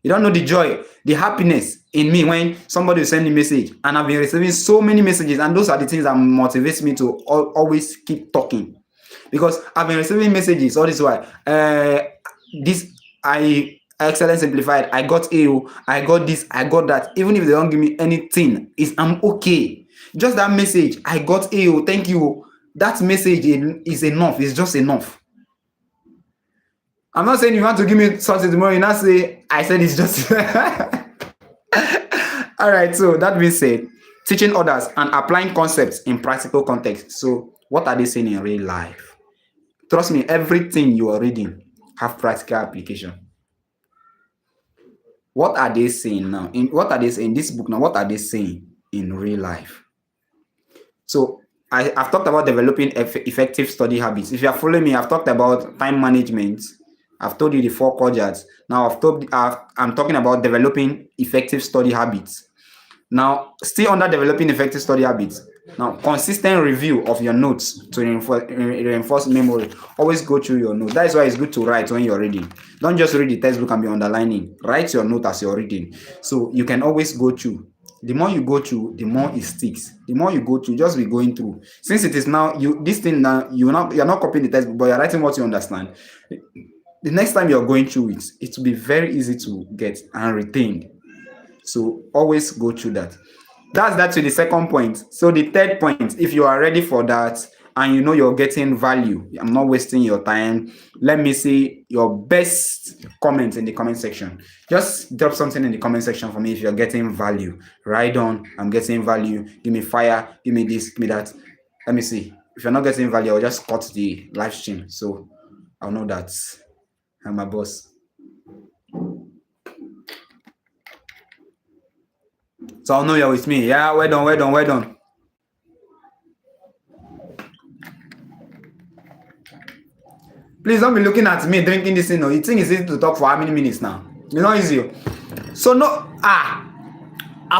You don't know the joy, the happiness in me when somebody will send me a message, and I've been receiving so many messages, and those are the things that motivate me to always keep talking, because I've been receiving messages all this while. This I excellent simplified. I got AO. I got this. I got that. Even if they don't give me anything, I'm okay. Just that message. I got AO. Thank you. That message is enough. It's just enough. I'm not saying you want to give me something tomorrow. You not say I said it's just. All right. So that being said, teaching others and applying concepts in practical context. So what are they saying in real life? Trust me, everything you are reading have practical application. What are they saying now? What are they saying in this book now? What are they saying in real life? So I've talked about developing effective study habits. If you are following me, I've talked about time management. I've told you the 4 quadrants. Now I'm talking about developing effective study habits. Now, still under developing effective study habits. Now, consistent review of your notes to reinforce memory. Always go through your notes. That is why it's good to write when you're reading. Don't just read the textbook and be underlining. Write your note as you're reading. So you can always go through. The more you go through, the more it sticks. The more you go through, just be going through. Since it is now this thing now, you're not copying the textbook, but you're writing what you understand. The next time you're going through it, it will be very easy to get and retain. So always go through that. That's that to the second point. So the third point, if you are ready for that and you know you're getting value, I'm not wasting your time, let me see your best comments in the comment section. Just drop something in the comment section for me if you're getting value. Right on, I'm getting value. Give me fire, give me this, give me that. Let me see. If you're not getting value, I'll just cut the live stream. So I'll know that I'm a boss. So I'll know you're with me. Yeah, well done, well done, well done. Please don't be looking at me drinking this thing. You think it's easy to talk for how many minutes now? It's not easy. So no, I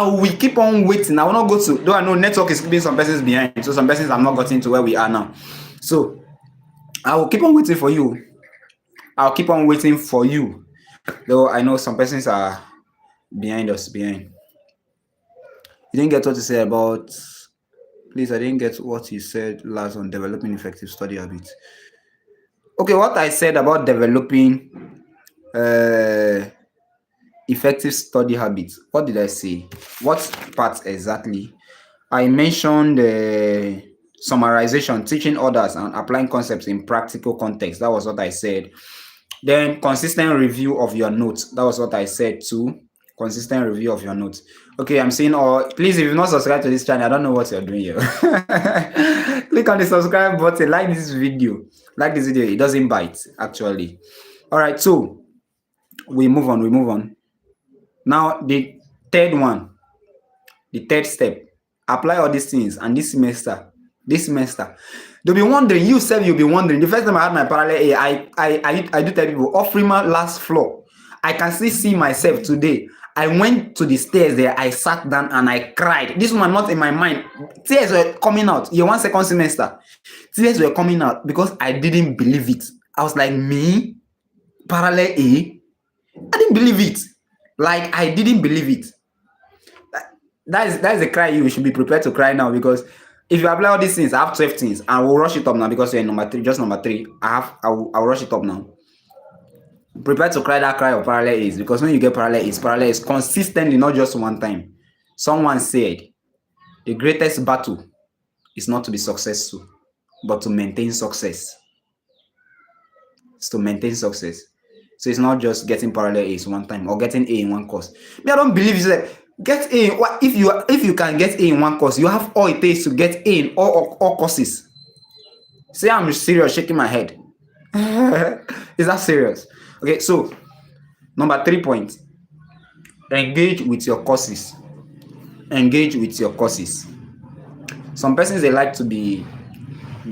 will keep on waiting. I will not go to, though I know network is keeping some persons behind. So some persons have not gotten to where we are now. So I will keep on waiting for you. I'll keep on waiting for you. Though I know some persons are behind us, behind. You didn't get what you said about, please, I didn't get what you said last on developing effective study habits. Okay, what I said about developing effective study habits. What did I say? What part exactly? I mentioned summarization, teaching others, and applying concepts in practical context. That was what I said. Then consistent review of your notes. That was what I said too. Consistent review of your notes. Okay, I'm saying, please, if you've not subscribed to this channel, I don't know what you're doing here. Click on the subscribe button, like this video. Like this video, it doesn't bite, actually. All right, so we move on. Now, the third one, the third step, apply all these things, and this semester, this semester. They'll be wondering, you said you'll be wondering. The first time I had my parallel A, I do tell people, Ofrima last floor. I can still see myself today. I went to the stairs there, I sat down and I cried. This one not in my mind. Tears were coming out. Year one, second semester. Tears were coming out because I didn't believe it. I was like, me? Parallel A? I didn't believe it. Like, I didn't believe it. That is a cry you should be prepared to cry now, because if you apply all these things, I have 12 things. I will rush it up now because you're in number 3, just number 3. I'll rush it up now. Prepare to cry that cry of parallel A's, because when you get parallel A's consistently, not just one time. Someone said the greatest battle is not to be successful, but to maintain success. It's to maintain success. So it's not just getting parallel A's one time or getting A in one course. Me, I don't believe you said get A. If you can get A in one course, you have all it takes to get A in all courses. Say I'm serious, shaking my head. Is that serious? Okay, so number 3 point. Engage with your courses. Engage with your courses. Some persons, they like to be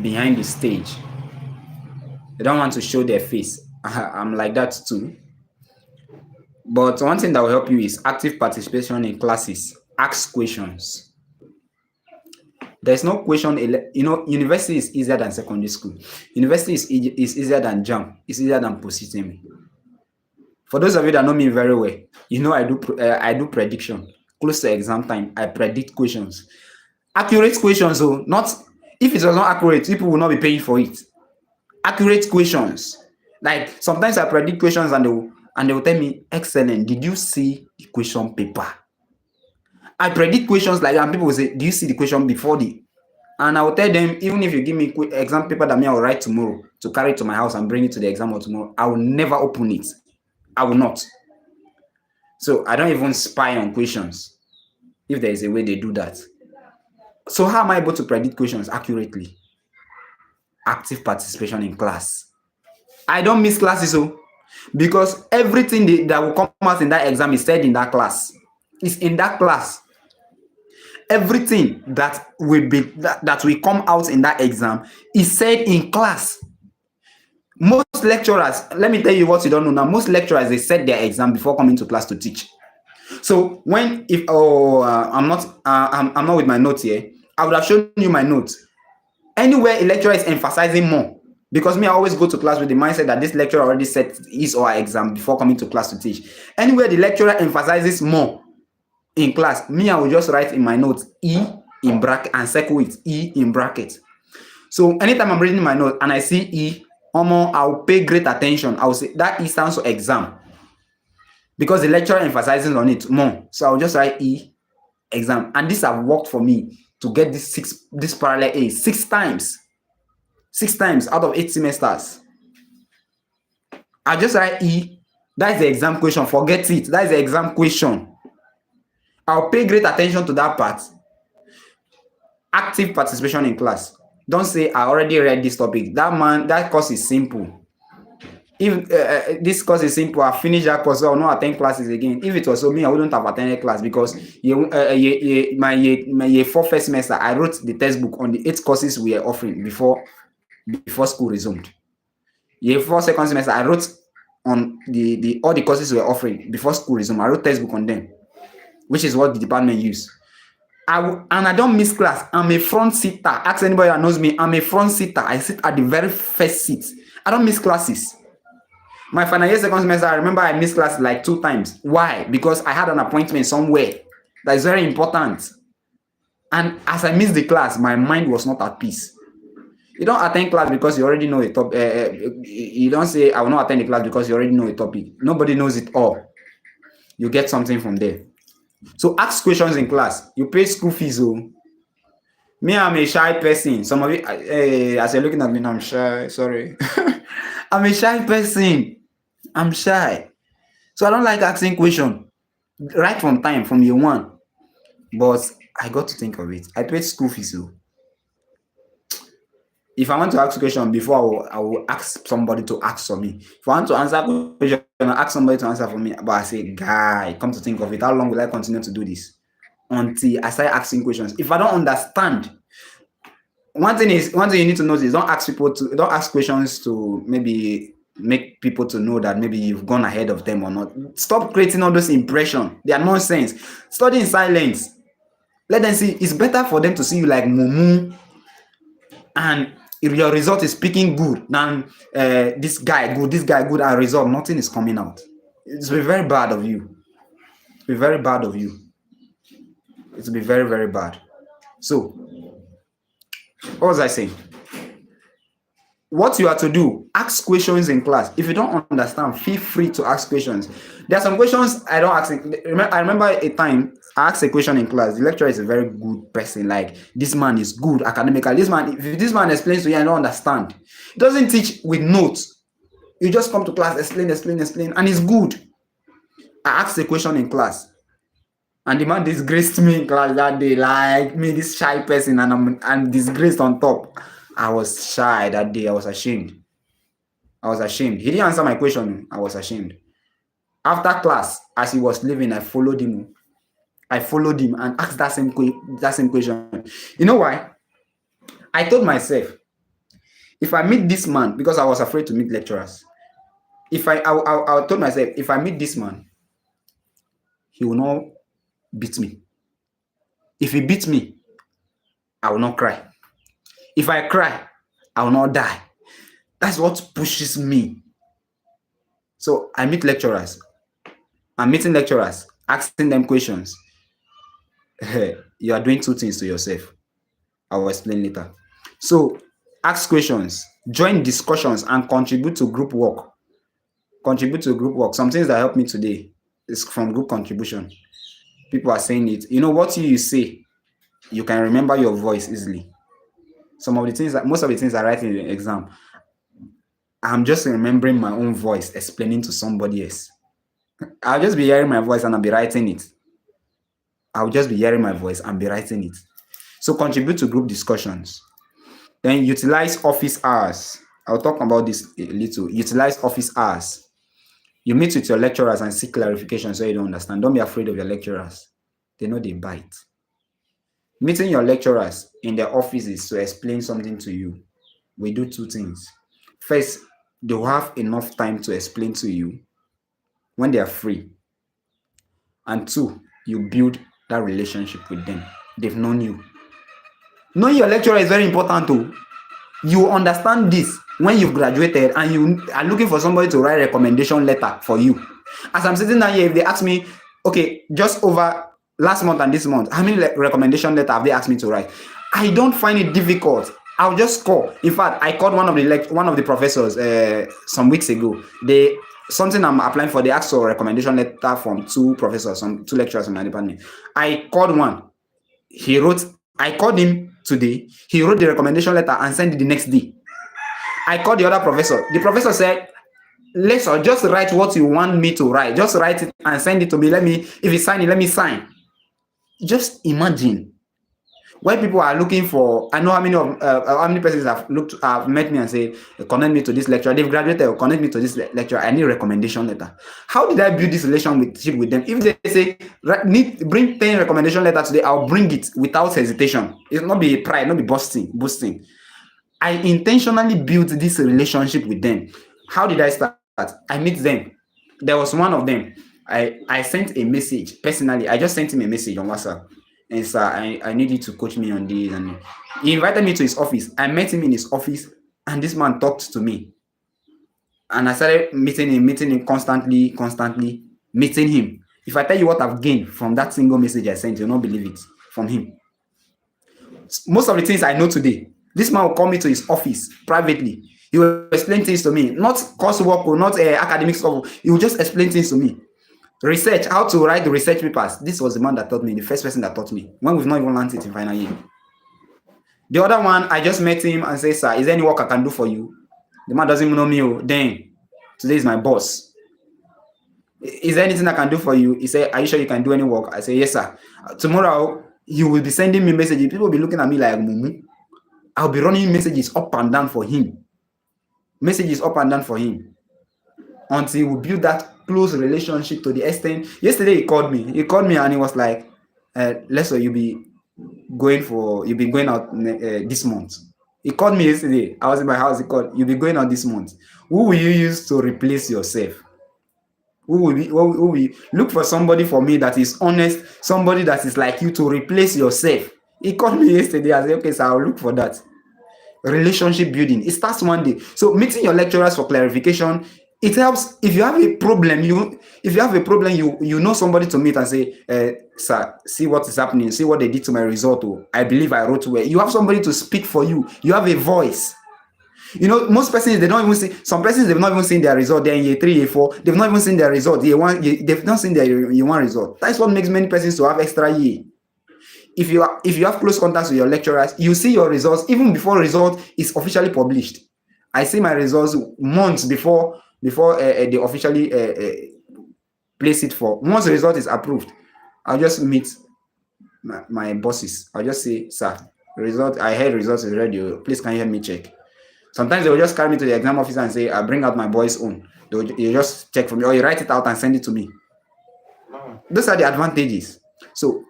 behind the stage. They don't want to show their face. I'm like that too. But one thing that will help you is active participation in classes. Ask questions. There's no question. University is easier than secondary school. University is easier than JAM. It's easier than post-UTME. For those of you that know me very well, I do prediction. Close to exam time, I predict questions. Accurate questions, so not if it was not accurate, people will not be paying for it. Accurate questions. Like sometimes I predict questions and they will tell me, excellent, did you see the question paper? I predict questions like that, and people will say, do you see the question before the? And I will tell them, even if you give me exam paper that I will write tomorrow to carry to my house and bring it to the exam tomorrow, I will never open it. I will not. So I don't even spy on questions if there is a way they do that. So how am I able to predict questions accurately? Active participation in class. I don't miss classes, because everything that will come out in that exam is said in that class. It's in that class. Everything that will come out in that exam is said in class. Most lecturers, let me tell you what you don't know now. Most lecturers, they set their exam before coming to class to teach. So I'm not with my notes here. I would have shown you my notes. Anywhere a lecturer is emphasizing more, because me, I always go to class with the mindset that this lecturer already set his or her exam before coming to class to teach. Anywhere the lecturer emphasizes more in class, me, I will just write in my notes E in bracket and circle it E in bracket. So anytime I'm reading my note and I see E, I'll pay great attention. I'll say that E stands for exam, because the lecturer emphasizes on it more. So I'll just write E, exam. And this have worked for me to get this parallel A 6 times. 6 times out of 8 semesters. I just write E. That is the exam question. Forget it. That is the exam question. I'll pay great attention to that part. Active participation in class. Don't say I already read this topic. That course is simple. If this course is simple, I finish that course, so I'll not attend classes again. If it was so, me, I wouldn't have attended class, because my year 4 first semester, I wrote the textbook on the 8 courses we were offering before school resumed. Year 4 second semester, I wrote on all the courses we were offering before school resumed. I wrote textbook on them, which is what the department used. And I don't miss class. I'm a front seater. Ask anybody that knows me. I'm a front seater. I sit at the very first seat. I don't miss classes. My final year second semester, I remember I missed class like 2 times. Why? Because I had an appointment somewhere that is very important. And as I missed the class, my mind was not at peace. You don't attend class because you already know a topic. You don't say, I will not attend the class because you already know a topic. Nobody knows it all. You get something from there. So ask questions in class. You pay school fees. Me, I'm a shy person. Some of you, as you're looking at me, I'm shy. Sorry. I'm a shy person. I'm shy. So I don't like asking questions right from year 1. But I got to think of it. I paid school fees. If I want to ask a question before, I will ask somebody to ask for me. If I want to answer a question, I'll ask somebody to answer for me. But I say, guy, come to think of it, how long will I continue to do this? Until I start asking questions. If I don't understand one thing you need to know is don't ask questions to maybe make people to know that maybe you've gone ahead of them or not. Stop creating all those impression. They are nonsense. Study in silence. Let them see. It's better for them to see you like mumu, and if your result is speaking good than this guy good, and result nothing is coming out. It's be very bad of you. It's be very bad of you. It's be very, very bad. So what was I saying? What you are to do, ask questions in class. If you don't understand, feel free to ask questions. There are some questions I don't ask. I remember a time I asked a question in class. The lecturer is a very good person. Like, this man is good academically. If this man explains to you, I don't understand. He doesn't teach with notes. You just come to class, explain, and it's good. I asked a question in class, and the man disgraced me in class that day. Like, me, this shy person, and I'm disgraced on top. I was shy that day. I was ashamed. He didn't answer my question. I was ashamed. After class, as he was leaving, I followed him and asked that same question. You know why? I told myself, if I meet this man, because I was afraid to meet lecturers, I told myself, if I meet this man, he will not beat me. If he beats me, I will not cry. If I cry, I will not die. That's what pushes me. So I meet lecturers. I'm meeting lecturers, asking them questions. You are doing two things to yourself. I will explain later. So ask questions, join discussions, and contribute to group work. Some things that helped me today is from group contribution. People are saying it. You know what you say, you can remember your voice easily. Most of the things I write in the exam, I'm just remembering my own voice, explaining to somebody else. I'll just be hearing my voice and I'll be writing it. So contribute to group discussions. Then utilize office hours. I'll talk about this a little. Utilize office hours. You meet with your lecturers and seek clarification so you don't understand. Don't be afraid of your lecturers. They know they bite. Meeting your lecturers in their offices to explain something to you. We do two things. First, they will have enough time to explain to you when they are free. And two, you build that relationship with them. They've known you. Knowing your lecturer is very important too. You understand this when you've graduated and you are looking for somebody to write a recommendation letter for you. As I'm sitting down here, if they ask me, okay, just over last month and this month, how many recommendation letters have they asked me to write? I don't find it difficult. I'll just call. In fact, I called one of the professors some weeks ago. Something I'm applying for, they asked for a recommendation letter from two lecturers in my department. I called one. I called him today. He wrote the recommendation letter and sent it the next day. I called the other professor. The professor said, "Listen, just write what you want me to write. Just write it and send it to me. If you sign it, let me sign." Just imagine. Why people are looking for, I know how many persons have met me and say, connect me to this lecturer. They've graduated, or connect me to this lecturer. I need a recommendation letter. How did I build this relationship with them? If they say, bring 10 recommendation letters today, I'll bring it without hesitation. It's not be pride, not be boasting. I intentionally built this relationship with them. How did I start? I meet them. There was one of them. I sent a message personally. I just sent him a message on WhatsApp. And sir, I need you to coach me on this. And he invited me to his office. I met him in his office, and this man talked to me. And I started meeting him constantly, meeting him. If I tell you what I've gained from that single message I sent, you'll not believe it from him. Most of the things I know today, this man will call me to his office privately. He will explain things to me, not coursework or not academic stuff. He will just explain things to me. Research, how to write the research papers. This was the man that taught me, the first person that taught me, when we've not even learned it in final year. The other one, I just met him and said, "Sir, is there any work I can do for you?" The man doesn't even know me. Then, today is my boss. "Is there anything I can do for you?" He said, "Are you sure you can do any work?" I say, "Yes, sir." Tomorrow, he will be sending me messages. People will be looking at me like mumu. I'll be running messages up and down for him. Until we build that close relationship to the extent. Yesterday he called me and he was like, "Lester, you'll be going out this month." He called me yesterday. I was in my house. He called. You'll be going on this month. Who will you use to replace yourself? Who will look for somebody for me that is honest, somebody that is like you to replace yourself. He called me yesterday. I said, okay, so I'll look for that. Relationship building. It starts one day. So meeting your lecturers for clarification. It helps if you have a problem. You know somebody to meet and say, sir, see what is happening. See what they did to my result. Oh, I believe I wrote well. You have somebody to speak for you. You have a voice. You know, most persons they don't even see. Some persons they've not even seen their result. They're in year 3, year 4. They've not even seen their result. They've not seen their year 1 result. That's what makes many persons to have extra year. If you have close contacts with your lecturers, you see your results even before result is officially published. I see my results months before they officially place it for. Once the result is approved, I'll just meet my bosses. I'll just say, sir, I heard results is ready. Please can you help me check? Sometimes they will just carry me to the exam officer and say, I bring out my boy's own. You just check for me, or you write it out and send it to me. Those are the advantages. So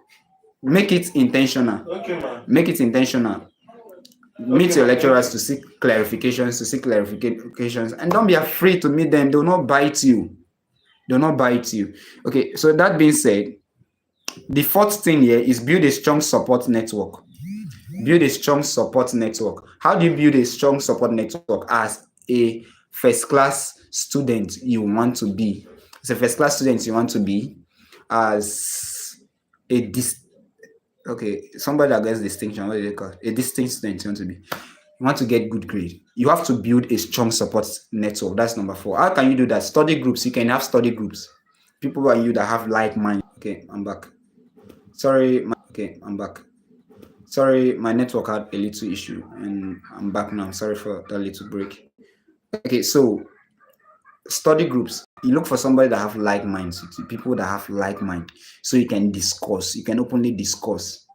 make it intentional. Okay, man. Make it intentional. Meet your lecturers to seek clarifications, and don't be afraid to meet them. They will not bite you. They will not bite you. Okay, so that being said, the fourth thing here is build a strong support network. Build a strong support network. How do you build a strong support network? As a first class student you want to be. As a first class student you want to be. As a somebody that gets distinction, what do they call a distinct student you want to be. You want to get good grade. You have to build a strong support network. That's number 4. How can you do that? Study groups. You can have study groups. People and you that have like mind. Okay, I'm back. I'm back. Sorry, my network had a little issue and I'm back now. Sorry for that little break. Okay, so study groups. You look for somebody that have like minds, people that have like mind, so you can discuss. You can openly discuss.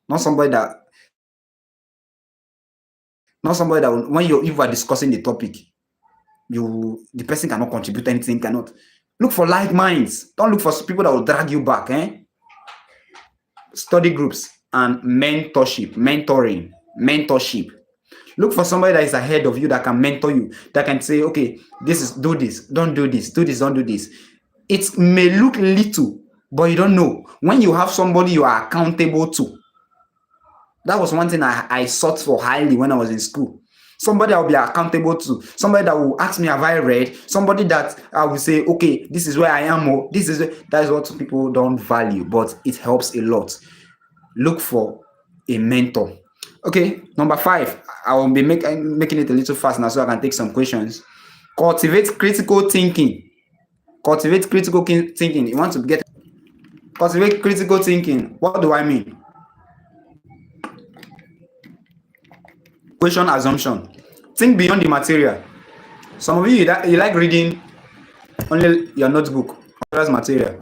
Not somebody that when you are discussing the topic, the person cannot contribute anything. Cannot look for like minds. Don't look for people that will drag you back. Study groups and mentorship. Look for somebody that is ahead of you that can mentor you, that can say, okay, do this, don't do this, do this, don't do this. It may look little, but you don't know. When you have somebody you are accountable to, that was one thing I sought for highly when I was in school. Somebody I'll be accountable to, somebody that will ask me, have I read? Somebody that I will say, okay, this is where I am, or that is what people don't value, but it helps a lot. Look for a mentor. Okay, number 5, I will be making it a little fast now so I can take some questions. Cultivate critical thinking. You want to get cultivate critical thinking. What do I mean? Question assumption. Think beyond the material. Some of you like reading only your notebook, others material.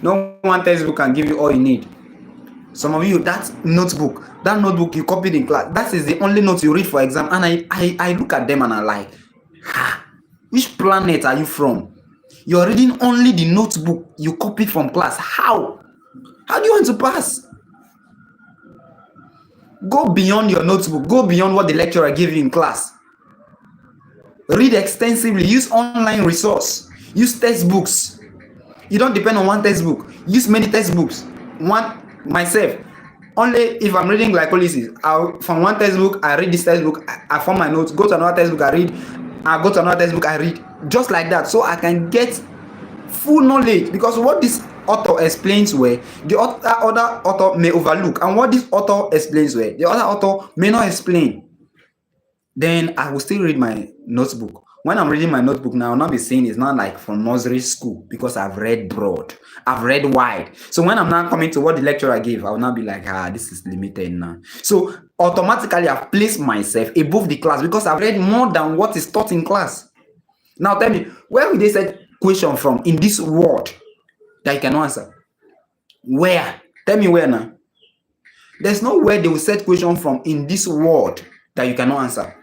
No one textbook can give you all you need. Some of you, that notebook you copied in class, that is the only note you read for exam. And I look at them and I like, which planet are you from? You're reading only the notebook you copied from class. How do you want to pass? Go beyond your notebook. Go beyond what the lecturer gave you in class. Read extensively. Use online resource. Use textbooks. You don't depend on one textbook. Use many textbooks. Myself, only if I'm reading glycolysis, from one textbook I read this textbook, I form my notes. Go to another textbook, I read. I go to another textbook, I read. Just like that, so I can get full knowledge. Because what this author explains well, the other author may overlook, and what this author explains well, the other author may not explain. Then I will still read my notebook. When I'm reading my notebook now, I'll not be saying it's not like from nursery school, because I've read broad, I've read wide. So when I'm now coming to what the lecturer gave, I will not be like, this is limited now. So automatically I've placed myself above the class because I've read more than what is taught in class. Now tell me, where will they set question from in this world that you cannot answer? Where? Tell me where now. There's no where they will set question from in this world that you cannot answer.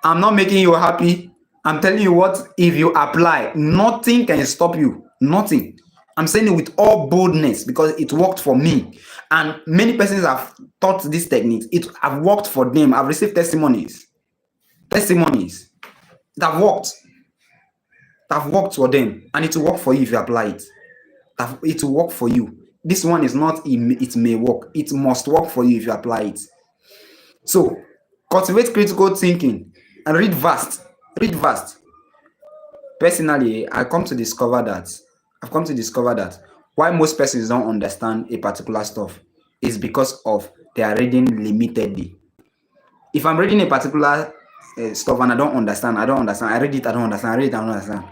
I'm not making you happy. I'm telling you what, if you apply, nothing can stop you. Nothing. I'm saying it with all boldness because it worked for me. And many persons have taught these techniques. It have worked for them. I've received testimonies. Testimonies. It have worked. It have worked for them. And it will work for you if you apply it. It will work for you. This one is not it may work. It must work for you if you apply it. So cultivate critical thinking and read vast. Read vast. Personally, I've come to discover that why most persons don't understand a particular stuff is because of they are reading limitedly. If I'm reading a particular stuff and I don't understand. I read it, I don't understand. I read it, I don't understand.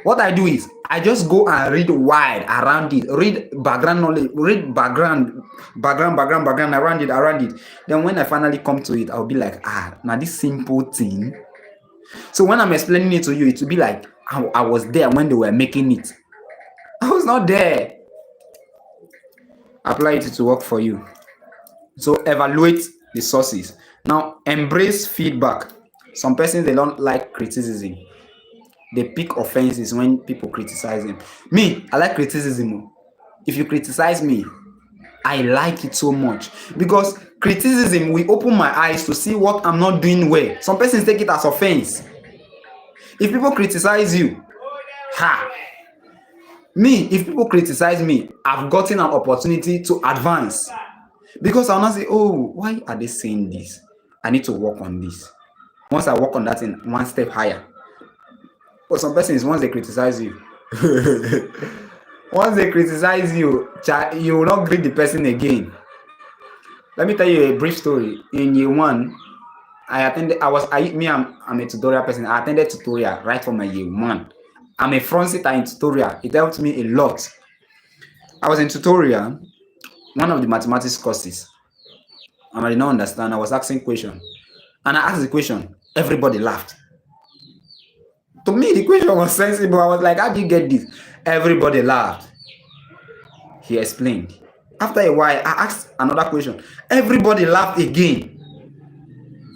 What I do is I just go and read wide around it, read background knowledge, read background around it. Then when I finally come to it, I'll be like, now this simple thing. So when I'm explaining it to you, it will be like I was there when they were making it. I was not there. Apply it to work for you. So evaluate the sources. Now embrace feedback. Some persons they don't like criticism. They pick offenses when people criticize them. Me, I like criticism. If you criticize me, I like it so much because criticism will open my eyes to see what I'm not doing well. Some persons take it as offense. If people criticize you, if people criticize me, I've gotten an opportunity to advance because I'll not say, oh, why are they saying this? I need to work on this. Once I work on that in one step higher. But some persons, once they criticize you, you will not greet the person again. Let me tell you a brief story. In year one, I'm a tutorial person. I attended tutorial right from my year one. I'm a front seater in tutorial. It helped me a lot. I was in tutorial, one of the mathematics courses, and I did not understand. I was asking question, and I asked the question. Everybody laughed. To me, the question was sensible. I was like, how do you get this? Everybody laughed. He explained. After a while, I asked another question. Everybody laughed again.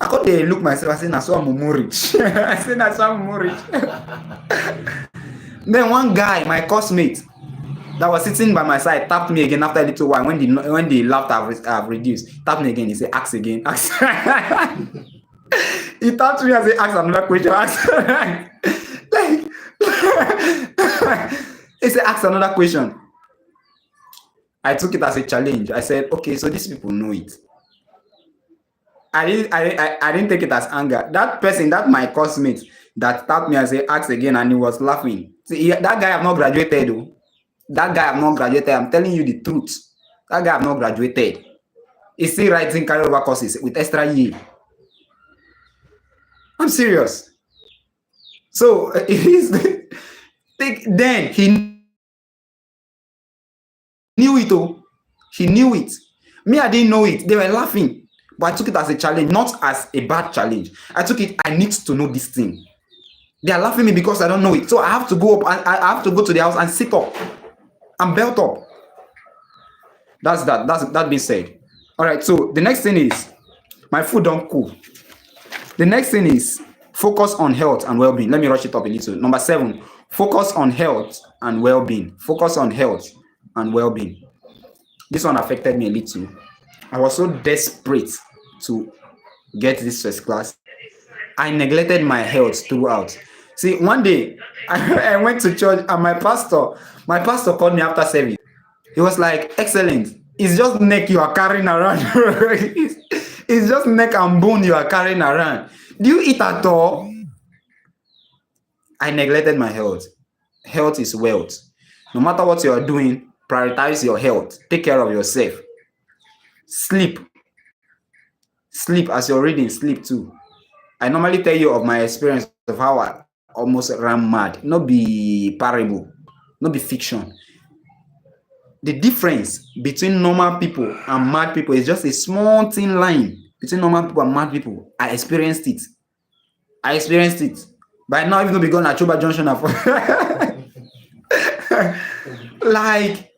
I thought they look myself. I said, "I saw rich." I said, "I saw rich." Then one guy, my coursemate, that was sitting by my side, tapped me again after a little while. When the laughter have reduced, tapped me again. He said, "Ask again, ask." He tapped me and said, "Ask another question." He said, "Ask another question." I took it as a challenge. I said, "Okay, so these people know it." I didn't take it as anger. That person, that my coursemate, that tapped me and said, "Ask again," and he was laughing. See, that guy have not graduated, though. That guy have not graduated. I'm telling you the truth. That guy have not graduated. He's still writing carryover courses with extra year. I'm serious. So then he knew it. Oh, he knew it. Me, I didn't know it. They were laughing. But I took it as a challenge, not as a bad challenge. I took it, I need to know this thing. They are laughing at me because I don't know it. So I have to go up, I have to go to the house and sit up and belt up. That's that being said. All right, so the next thing is, my food don't cool. The next thing is, focus on health and well-being. Let me rush it up a little. Number 7, focus on health and well-being. Focus on health and well-being. This one affected me a little. I was so desperate to get this first class. I neglected my health throughout. See, one day I went to church and my pastor called me after service. He was like, "Excellent. It's just neck you are carrying around." It's just neck and bone you are carrying around. Do you eat at all? I neglected my health. Health is wealth. No matter what you are doing, prioritize your health. Take care of yourself. Sleep. Sleep as you're reading, sleep too. I normally tell you of my experience of how I almost ran mad. Not be parable, not be fiction. The difference between normal people and mad people is just a small thin line between normal people and mad people. I experienced it. By now, even though we go to Achoba Junction, like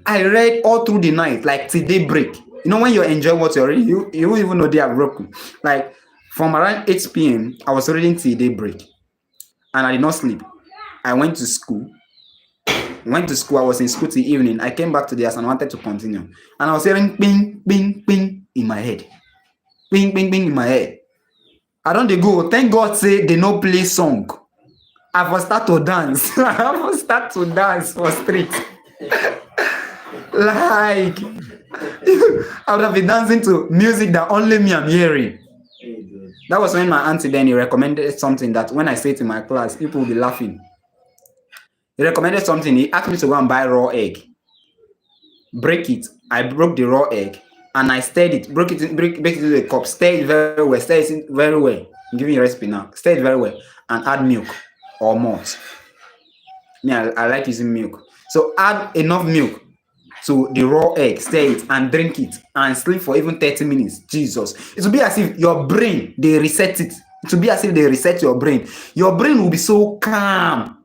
I read all through the night, like till daybreak. You know, when you enjoy what you're reading, you won't even know they are broken. Like from around 8 p.m., I was reading till daybreak, and I did not sleep. I went to school. Went to school. I was in school till evening. I came back to the house and wanted to continue. And I was hearing ping, ping, ping in my head. Ping, ping, ping in my head. I don't dey go. Thank God say they no play song. I for start to dance. I for start to dance for street. Like I would have been dancing to music that only me am hearing. That was when my auntie then he recommended something that when I say it in my class, people will be laughing. He recommended something. He asked me to go and buy raw egg. Break it. I broke the raw egg and I stirred it. Break it into a cup. Stir it very well. Stir it very well. I'm giving you a recipe now. Stir it very well and add milk or malt. Yeah, I like using milk. So add enough milk to the raw egg, stir it and drink it and sleep for even 30 minutes. Jesus. It will be as if your brain, they reset it. It will be as if they reset your brain. Your brain will be so calm.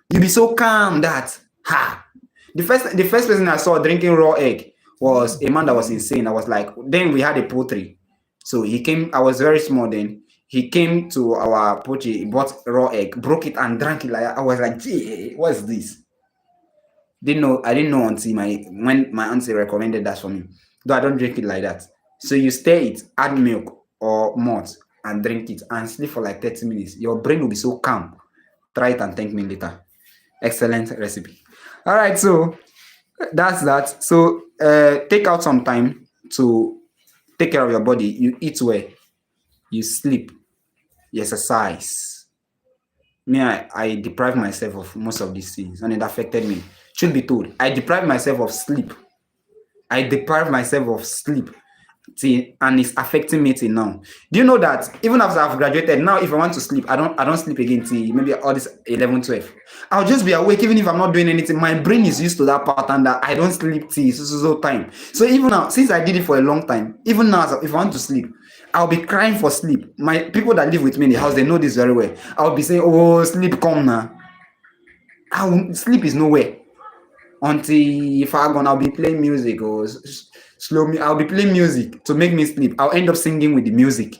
You'll be so calm that, the first person I saw drinking raw egg was a man that was insane. I was like, then we had a poultry. So he came, I was very small then. He came to our poultry, he bought raw egg, broke it and drank it. Like I was like, gee, what's this? I didn't know until when my auntie recommended that for me. Though I don't drink it like that. So you stir it, add milk or malt and drink it and sleep for like 30 minutes. Your brain will be so calm. Try it and thank me later. Excellent recipe. All right, so that's that. So take out some time to take care of your body. You eat well, you sleep, you exercise. Me, I deprived myself of most of these things and it affected me. Should be told, I deprived myself of sleep. And it's affecting me till now. Do you know that even after I've graduated, now if I want to sleep, I don't sleep again till maybe all this 11, 12. I'll just be awake even if I'm not doing anything. My brain is used to that pattern that I don't sleep till so time. So even now, since I did it for a long time, even now if I want to sleep, I'll be crying for sleep. My people that live with me in the house, they know this very well. I'll be saying, oh, sleep come now. Sleep is nowhere. Until if I'll be playing music or I'll be playing music to make me sleep. I'll end up singing with the music.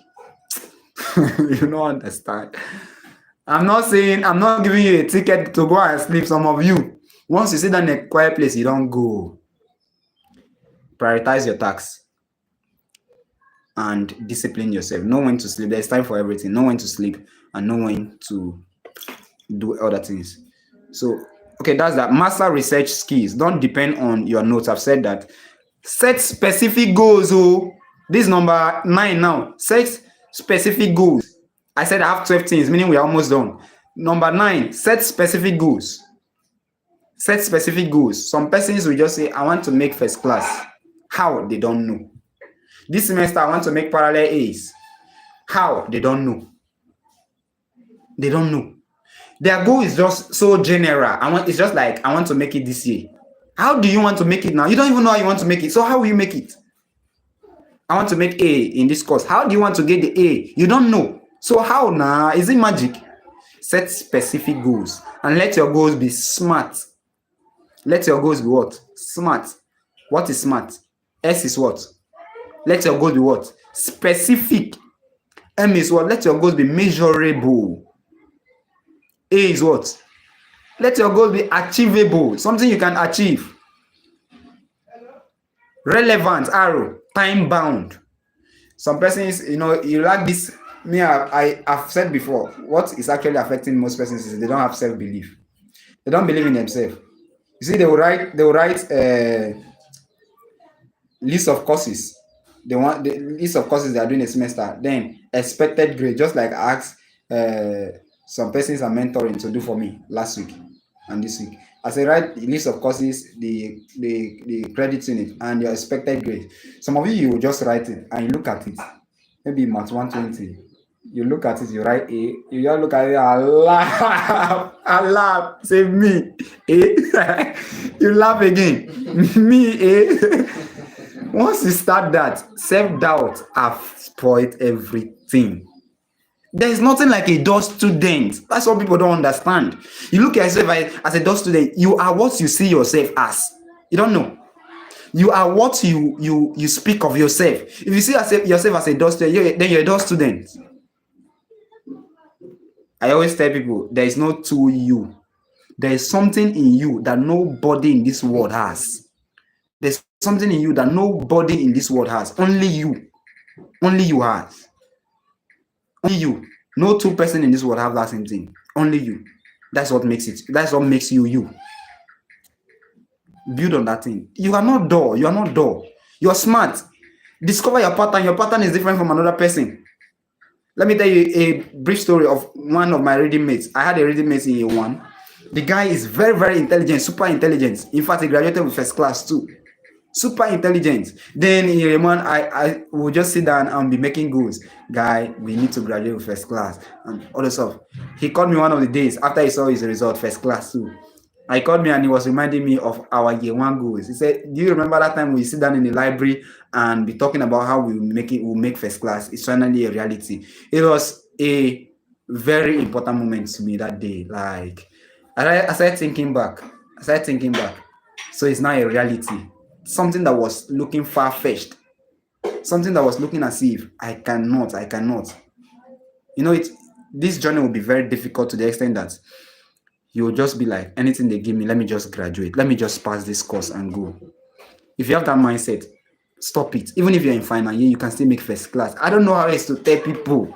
You don't understand. I'm not giving you a ticket to go and sleep. Some of you, once you sit down in a quiet place, you don't go. Prioritize your tasks and discipline yourself. Know when to sleep. There's time for everything. Know when to sleep and know when to do other things. So, okay, that's that. Master research skills. Don't depend on your notes. I've said that. Set specific goals. Oh, this is number 9 now. Set specific goals. I said I have 12 things, meaning we're almost done. Number 9, set specific goals. Set specific goals. Some persons will just say, I want to make first class. How? They don't know. This semester, I want to make parallel A's. How? They don't know. They don't know. Their goal is just so general. It's just like, I want to make it this year. How do you want to make it now? You don't even know how you want to make it. So how will you make it? I want to make A in this course. How do you want to get the A? You don't know. So how now? Is it magic? Set specific goals and let your goals be smart. Let your goals be what? Smart. What is smart? S is what? Let your goals be what? Specific. M is what? Let your goals be measurable. A is what? Let your goals be achievable. Something you can achieve. Relevant, arrow, time bound. Some persons, you like this. Me, I've said before, what is actually affecting most persons is they don't have self-belief. They don't believe in themselves. You see, they will write list of courses. They want the list of courses they are doing a semester. Then expected grade, just like I asked some persons I'm mentoring to do for me last week and this week. As I write the list of courses, the credits in it, and your expected grade. Some of you will just write it and you look at it. Maybe Math 120. You look at it, you write A. You just look at it and laugh. Say me, A. You laugh again. Me, A. Once you start that, self-doubt have spoiled everything. There is nothing like a dull student. That's what people don't understand. You look at yourself as a dull student, you are what you see yourself as. You don't know. You are what you speak of yourself. If you see yourself as a dull student, then you're a dull student. I always tell people there is no two you. there is something in you that nobody in this world has. There's something in you that nobody in this world has. Only you. Only you has. Only you. No two person in this world have that same thing. Only you. That's what makes it. That's what makes you you. Build on that thing. You are not dull. You are not dull. You are smart. Discover your pattern. Your pattern is different from another person. Let me tell you a brief story of one of my reading mates. I had a reading mate in year one. The guy is very, very intelligent, super intelligent. In fact, he graduated with first class too. Super intelligent. Then in year one, I will just sit down and be making goals. Guy, we need to graduate with first class and all the stuff. He called me one of the days after he saw his result, first class too. I called me and he was reminding me of our year one goals. He said, "Do you remember that time we sit down in the library and be talking about how we'll make first class? It's finally a reality." It was a very important moment to me that day. Like I started thinking back. So it's now a reality. Something that was looking far fetched. Something that was looking as if I cannot. You know, this journey will be very difficult to the extent that you'll just be like, anything they give me, let me just graduate. Let me just pass this course and go. If you have that mindset, stop it. Even if you're in final year, you can still make first class. I don't know how else to tell people.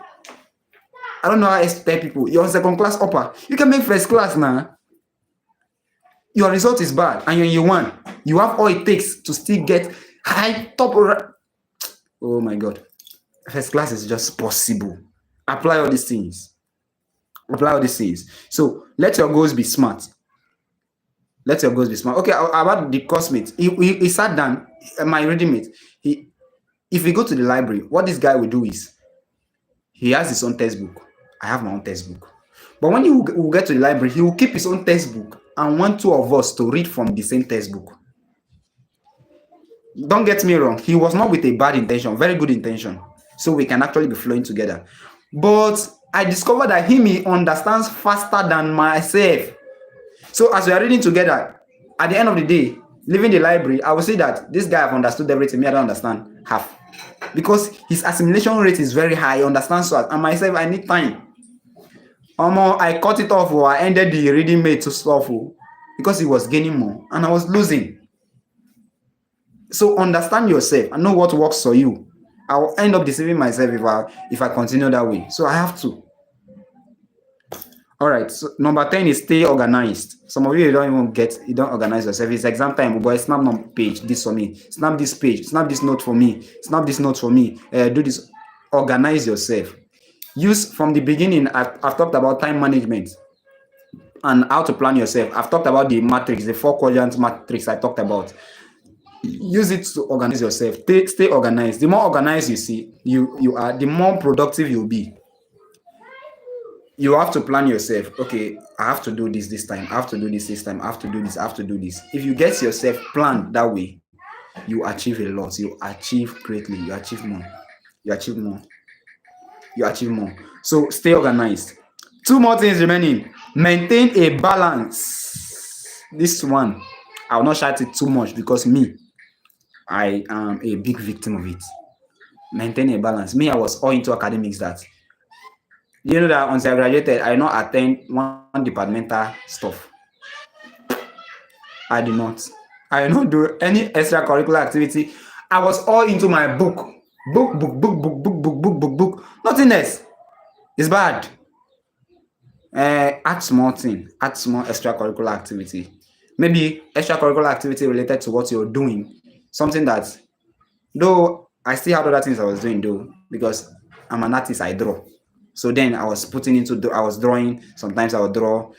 You're on second class upper. You can make first class now. Your result is bad and you're in year one. You have all it takes to still get high top. Oh my God. First class is just possible. Apply all these things. So let your goals be smart. Okay, about the course mate. He sat down, my reading mate. If we go to the library, what this guy will do is he has his own textbook. I have my own textbook. But when he will get to the library, he will keep his own textbook and want two of us to read from the same textbook. Don't get me wrong, he was not with a bad intention, very good intention. So we can actually be flowing together. But I discovered that he understands faster than myself. So as we are reading together, at the end of the day, leaving the library, I will say that this guy have understood everything. Me, I don't understand half. Because his assimilation rate is very high. He understands so, and myself, I need time. I cut it off or I ended the reading mate to stuff because he was gaining more and I was losing. So understand yourself and know what works for you. I will end up deceiving myself if I continue that way. So I have to. All right. So number 10 is stay organized. Some of you don't organize yourself. It's exam time, boy. Snap on page this for me. Snap this page. Snap this note for me. Snap this note for me. Do this. Organize yourself. Use from the beginning. I've talked about time management and how to plan yourself. I've talked about the matrix, the 4 quadrant matrix I talked about. Use it to organize yourself. Stay organized. The more organized you are, the more productive you'll be. You have to plan yourself. Okay, I have to do this time. I have to do this time. I have to do this. I have to do this. If you get yourself planned that way, you achieve a lot. You achieve greatly. You achieve more. You achieve more. So stay organized. 2 more things remaining. Maintain a balance. This one, I will not shout it too much because I am a big victim of it. Maintain a balance. I was all into academics that. You know that once I graduated, I not attend one departmental stuff. I did not. I did not do any extracurricular activity. I was all into my book. Book. Nothing else. It's bad. Add small extracurricular activity. Maybe extracurricular activity related to what you're doing. Something that, though I still have other things I was doing though, because I'm an artist, I draw. So then I was I was drawing. Sometimes I would draw,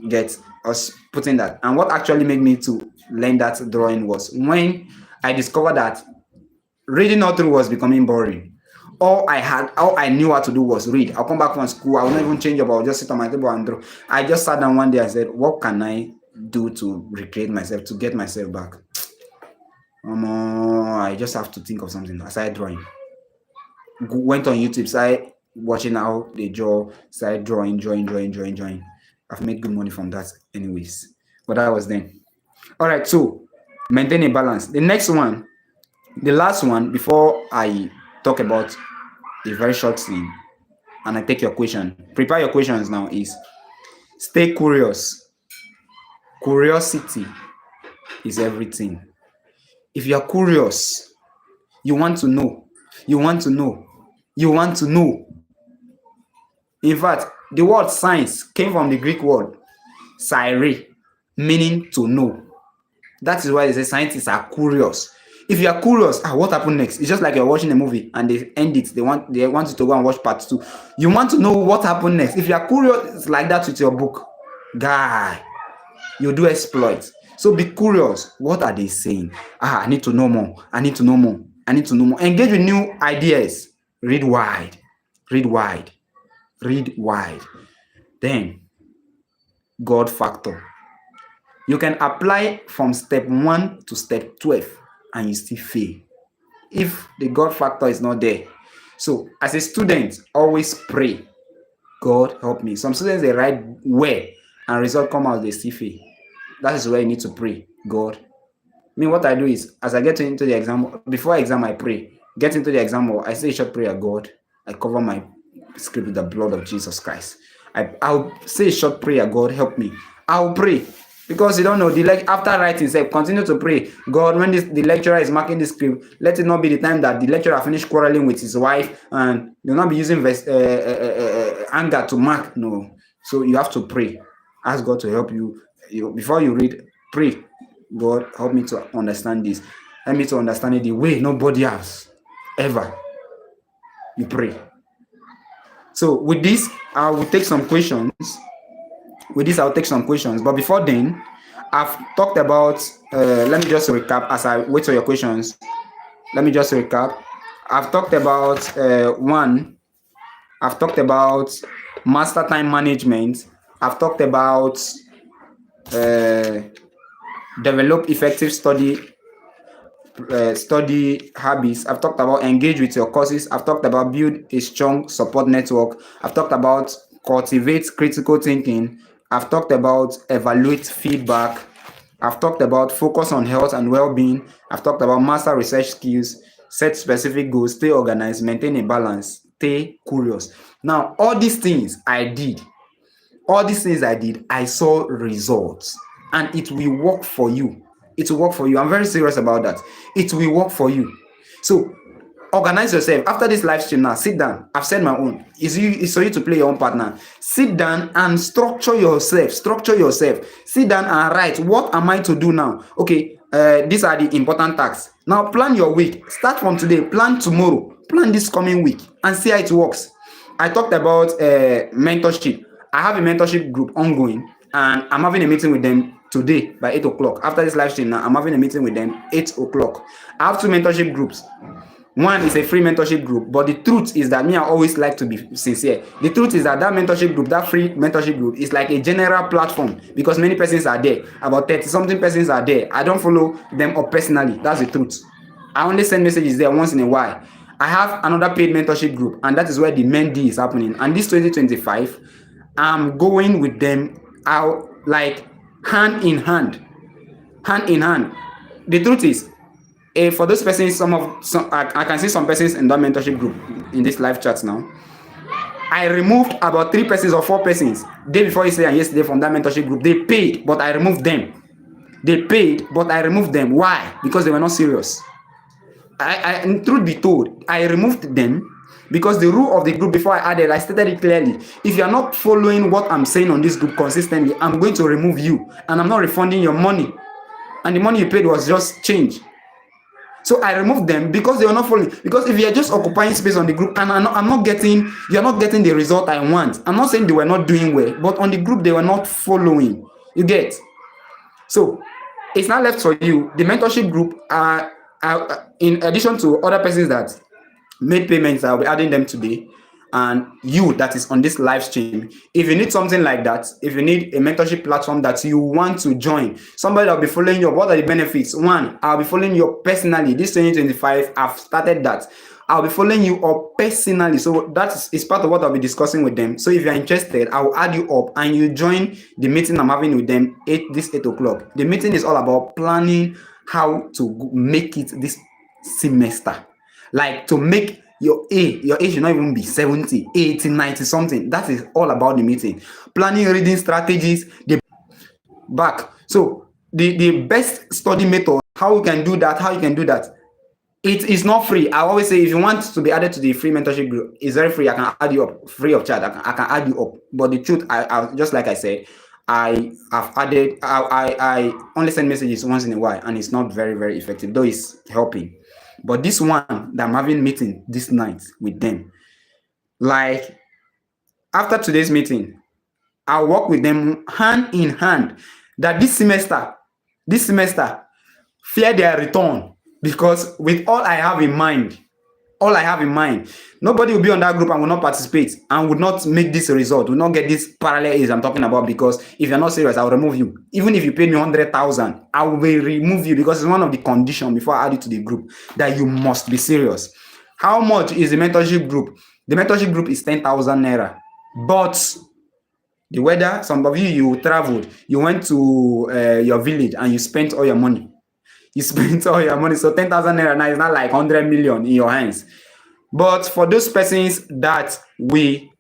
I was putting that. And what actually made me to learn that drawing was when I discovered that reading all through was becoming boring. All I knew how to do was read. I'll come back from school. I will not even change up. I'll just sit on my table and draw. I just sat down one day and said, what can I do to recreate myself, to get myself back? I just have to think of something. I started drawing. Went on YouTube, started watching how they draw, started drawing. I've made good money from that anyways. But that was then. All right, so maintain a balance. The next one, the last one, before I talk about a very short thing and I take your question, prepare your questions now, is stay curious. Curiosity is everything. If you are curious, you want to know, you want to know, you want to know. In fact, the word science came from the Greek word "sire", meaning to know. That is why they say scientists are curious. If you are curious, what happened next? It's just like you're watching a movie and they end it. They want you to go and watch part 2. You want to know what happened next. If you are curious, it's like that with your book, guy. You do exploit. So be curious. What are they saying? I need to know more. I need to know more. I need to know more. Engage with new ideas. Read wide. Read wide. Read wide. Then, God factor. You can apply from step 1 to step 12 and you still fail if the God factor is not there. So, as a student, always pray, God help me. Some students, they write well and result come out, they still fail. That is where you need to pray, God. What I do is, as I get into the exam, before exam, I pray. Get into the exam, or I say a short prayer, God. I cover my script with the blood of Jesus Christ. I'll say a short prayer, God, help me. I'll pray. Because you don't know, after writing, say, continue to pray. God, when the lecturer is marking the script, let it not be the time that the lecturer finish quarreling with his wife and you'll not be using anger to mark. No. So you have to pray. Ask God to help you. Before you read, pray. God, help me to understand this. Help me to understand it the way nobody else ever. You pray. So with this, I will take some questions. But before then, I've talked about, let me just recap as I wait for your questions. Let me just recap. I've talked about I've talked about master time management. I've talked about develop effective study habits. I've talked about engage with your courses. I've talked about build a strong support network. I've talked about cultivate critical thinking. I've talked about evaluate feedback. I've talked about focus on health and well-being. I've talked about master research skills, set specific goals, stay organized, maintain a balance, stay curious. Now, all these things I did, I saw results, and it will work for you. It will work for you. I'm very serious about that. It will work for you. So organize yourself. After this live stream now, sit down. I've said my own. It's for you to play your own partner. Sit down and structure yourself. Sit down and write, what am I to do now? Okay, these are the important tasks. Now plan your week. Start from today. Plan tomorrow. Plan this coming week and see how it works. I talked about mentorship. I have a mentorship group ongoing, and I'm having a meeting with them today by 8 o'clock. After this live stream now, I'm having a meeting with them 8 o'clock. I have 2 mentorship groups. One is a free mentorship group, but the truth is that I always like to be sincere. The truth is that mentorship group, that free mentorship group, is like a general platform because many persons are there. About 30-something persons are there. I don't follow them up personally. That's the truth. I only send messages there once in a while. I have another paid mentorship group, and that is where the Mendy is happening. And this 2025, I'm going with them out like hand in hand. The truth is, for those persons, I can see some persons in that mentorship group in this live chat now. I removed about 3 persons or 4 persons day before yesterday and yesterday from that mentorship group. They paid, but I removed them. Why? Because they were not serious. Truth be told, I removed them because the rule of the group before I added, I stated it clearly. If you are not following what I'm saying on this group consistently, I'm going to remove you, and I'm not refunding your money. And the money you paid was just change. So I removed them because they were not following. Because if you are just occupying space on the group and you're not getting the result I want. I'm not saying they were not doing well, but on the group they were not following. You get? So it's not left for you. The mentorship group are in addition to other persons that made payments, I'll be adding them today. And you that is on this live stream, if you need something like that, if you need a mentorship platform that you want to join, somebody that'll be following you, what are the benefits? One, I'll be following you up personally. This 2025, I've started that. I'll be following you up personally. So that is part of what I'll be discussing with them. So if you're interested, I'll add you up and you join the meeting I'm having with them 8 o'clock. The meeting is all about planning how to make it this semester. Like to make your age should not even be 70, 80, 90 something. That is all about the meeting. Planning reading strategies. back. So the best study method, how you can do that, it is not free. I always say if you want to be added to the free mentorship group, it's very free. I can add you up free of charge. I can add you up. But the truth, I just like I said, I have added. I only send messages once in a while, and it's not very very effective. Though it's helping, but this one that I'm having meeting this night with them, like after today's meeting, I'll work with them hand in hand. That this semester, fear their return, because with all I have in mind, nobody will be on that group and will not participate and would not make this result, will not get this parallel A's I'm talking about. Because if you're not serious, I'll remove you. Even if you pay me 100,000, I will remove you, because it's one of the conditions before I add you to the group that you must be serious. How much is the mentorship group? The mentorship group is 10,000 naira. But the weather, some of you traveled, you went to your village and you spent all your money. So 10,000 naira now is not like 100 million in your hands. But for those persons that we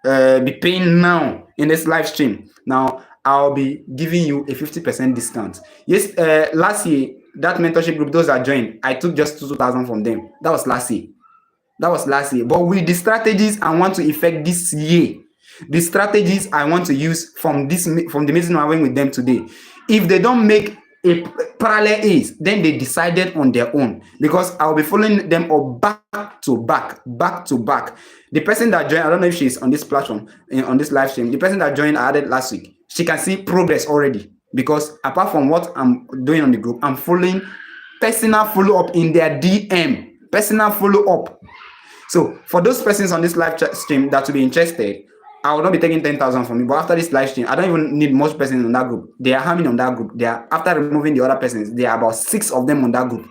be paying now in this live stream, now I'll be giving you a 50% discount. Yes, last year, that mentorship group, those that joined, I took just 2,000 from them. That was last year. But with the strategies I want to effect this year, the strategies I want to use from the meeting I'm having with them today, if they don't make a parallel A's, then they decided on their own, because I'll be following them up back to back. The person that joined, I don't know if she's on this platform, on this live stream, the person that joined, I added last week, she can see progress already, because apart from what I'm doing on the group, I'm following personal follow up in their DM, personal follow up. So for those persons on this live stream that will be interested, I will not be taking 10,000 from you. But after this live stream, I don't even need much persons on that group. They are harming on that group. They are, after removing the other persons, there are about 6 of them on that group,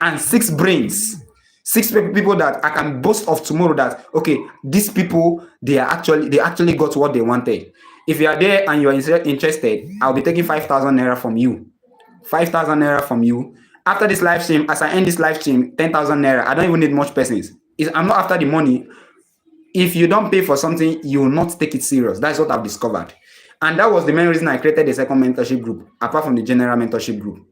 and 6 brains, 6 people that I can boast of tomorrow. That okay, these people, they actually got what they wanted. If you are there and you are interested, I'll be taking 5,000 naira from you. 5,000 naira from you. After this live stream, as I end this live stream, 10,000 naira. I don't even need much persons. I'm not after the money. If you don't pay for something, you will not take it serious. That's what I've discovered. And that was the main reason I created the second mentorship group, apart from the general mentorship group.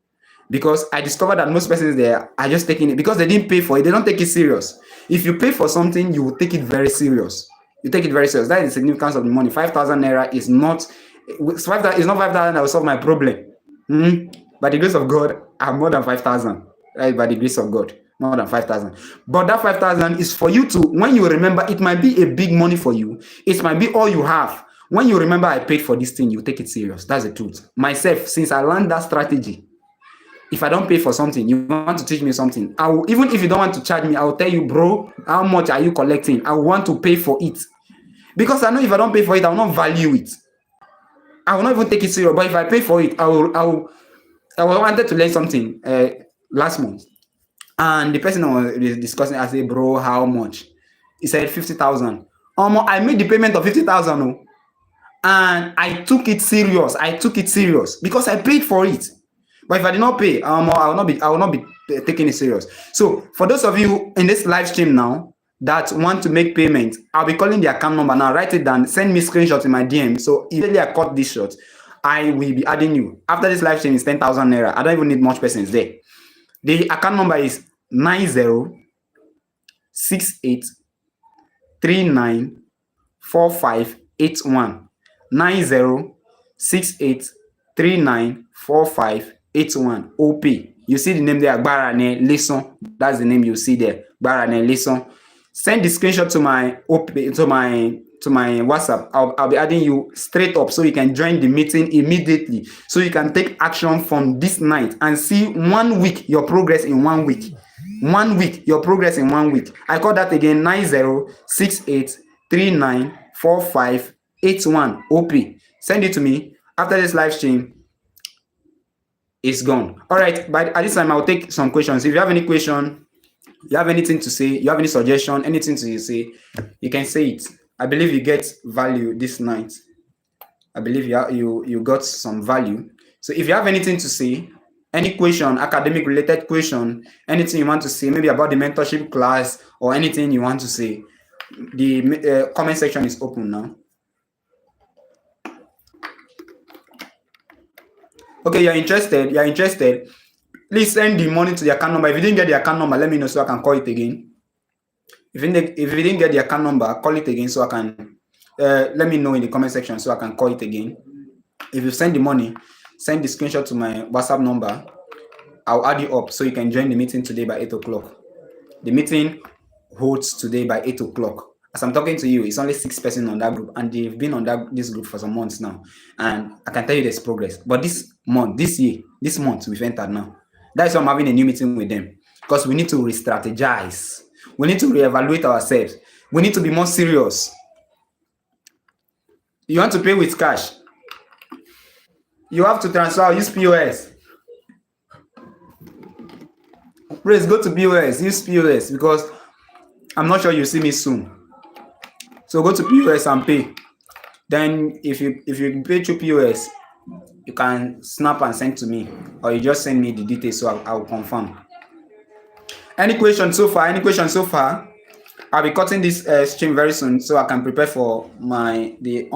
Because I discovered that most persons there are just taking it because they didn't pay for it. They don't take it serious. If you pay for something, you will take it very serious. You take it very serious. That is the significance of the money. 5,000 naira is not 5,000. It's not 5,000 that will solve my problem. By the grace of God, I'm more than 5,000. Right? By the grace of God, more than 5,000. But that 5,000 is for you to, when you remember, it might be a big money for you. It might be all you have. When you remember I paid for this thing, you take it serious. That's the truth. Myself, since I learned that strategy, if I don't pay for something, you want to teach me something, I will, even if you don't want to charge me, I will tell you, bro, how much are you collecting? I want to pay for it. Because I know if I don't pay for it, I will not value it. I will not even take it serious. But if I pay for it, I wanted to learn something last month. And the person was discussing, I said, bro, how much? He said 50,000. I made the payment of 50,000. And I took it serious because I paid for it. But if I did not pay, I will not be taking it serious. So for those of you in this live stream now that want to make payment, I'll be calling the account number now. Write it down. Send me screenshots in my DM. So immediately I cut this short, I will be adding you. After this live stream is 10,000 naira. I don't even need much persons there. The account number is 9068394581. 9068394581. OP. You see the name there, Gbarane Leson. That's the name you see there, Gbarane Leson. Send the screenshot to my WhatsApp. I'll be adding you straight up so you can join the meeting immediately. So you can take action from this night and see 1 week your progress in 1 week. 1 week your progress in 1 week. I call that again 9068394581. OP. Send it to me after this live stream. It's gone. All right. But at this time, I'll take some questions. If you have any question, you have anything to say, you have any suggestion, anything to say, you can say it. I believe you get value this night. I believe you got some value. So if you have anything to say, any question, academic related question, anything you want to say, maybe about the mentorship class or anything you want to say, the comment section is open now. Okay, you're interested. Please send the money to the account number. If you didn't get the account number, let me know so I can call it again. If you didn't get the account number, call it again so I can. Let me know in the comment section so I can call it again. If you send the money, send the screenshot to my WhatsApp number. I'll add you up so you can join the meeting today by 8 o'clock. The meeting holds today by 8 o'clock. As I'm talking to you, it's only 6 persons on that group, and they've been on this group for some months now. And I can tell you there's progress. But this month, we've entered now. That's why I'm having a new meeting with them. Because we need to re-strategize. We need to reevaluate ourselves. We need to be more serious. You want to pay with cash? You have to transfer, use POS. Please go to POS, use POS, because I'm not sure you'll see me soon. So go to POS and pay. Then if you pay through POS, you can snap and send to me, or you just send me the details so I'll confirm. Any questions so far? I'll be cutting this stream very soon so I can prepare for the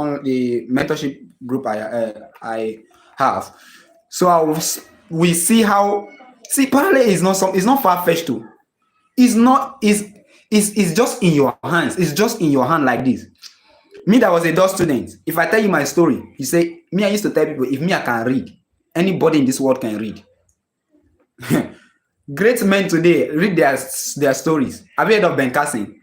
mentorship group I have. So we see how. See, parallel is not far-fetched too. It's just in your hands. It's just in your hand like this. Me that was a DOS student, if I tell you my story, you say, me, I used to tell people, if me I can read, anybody in this world can read. Great men today read their stories. Have you heard of Ben Carson?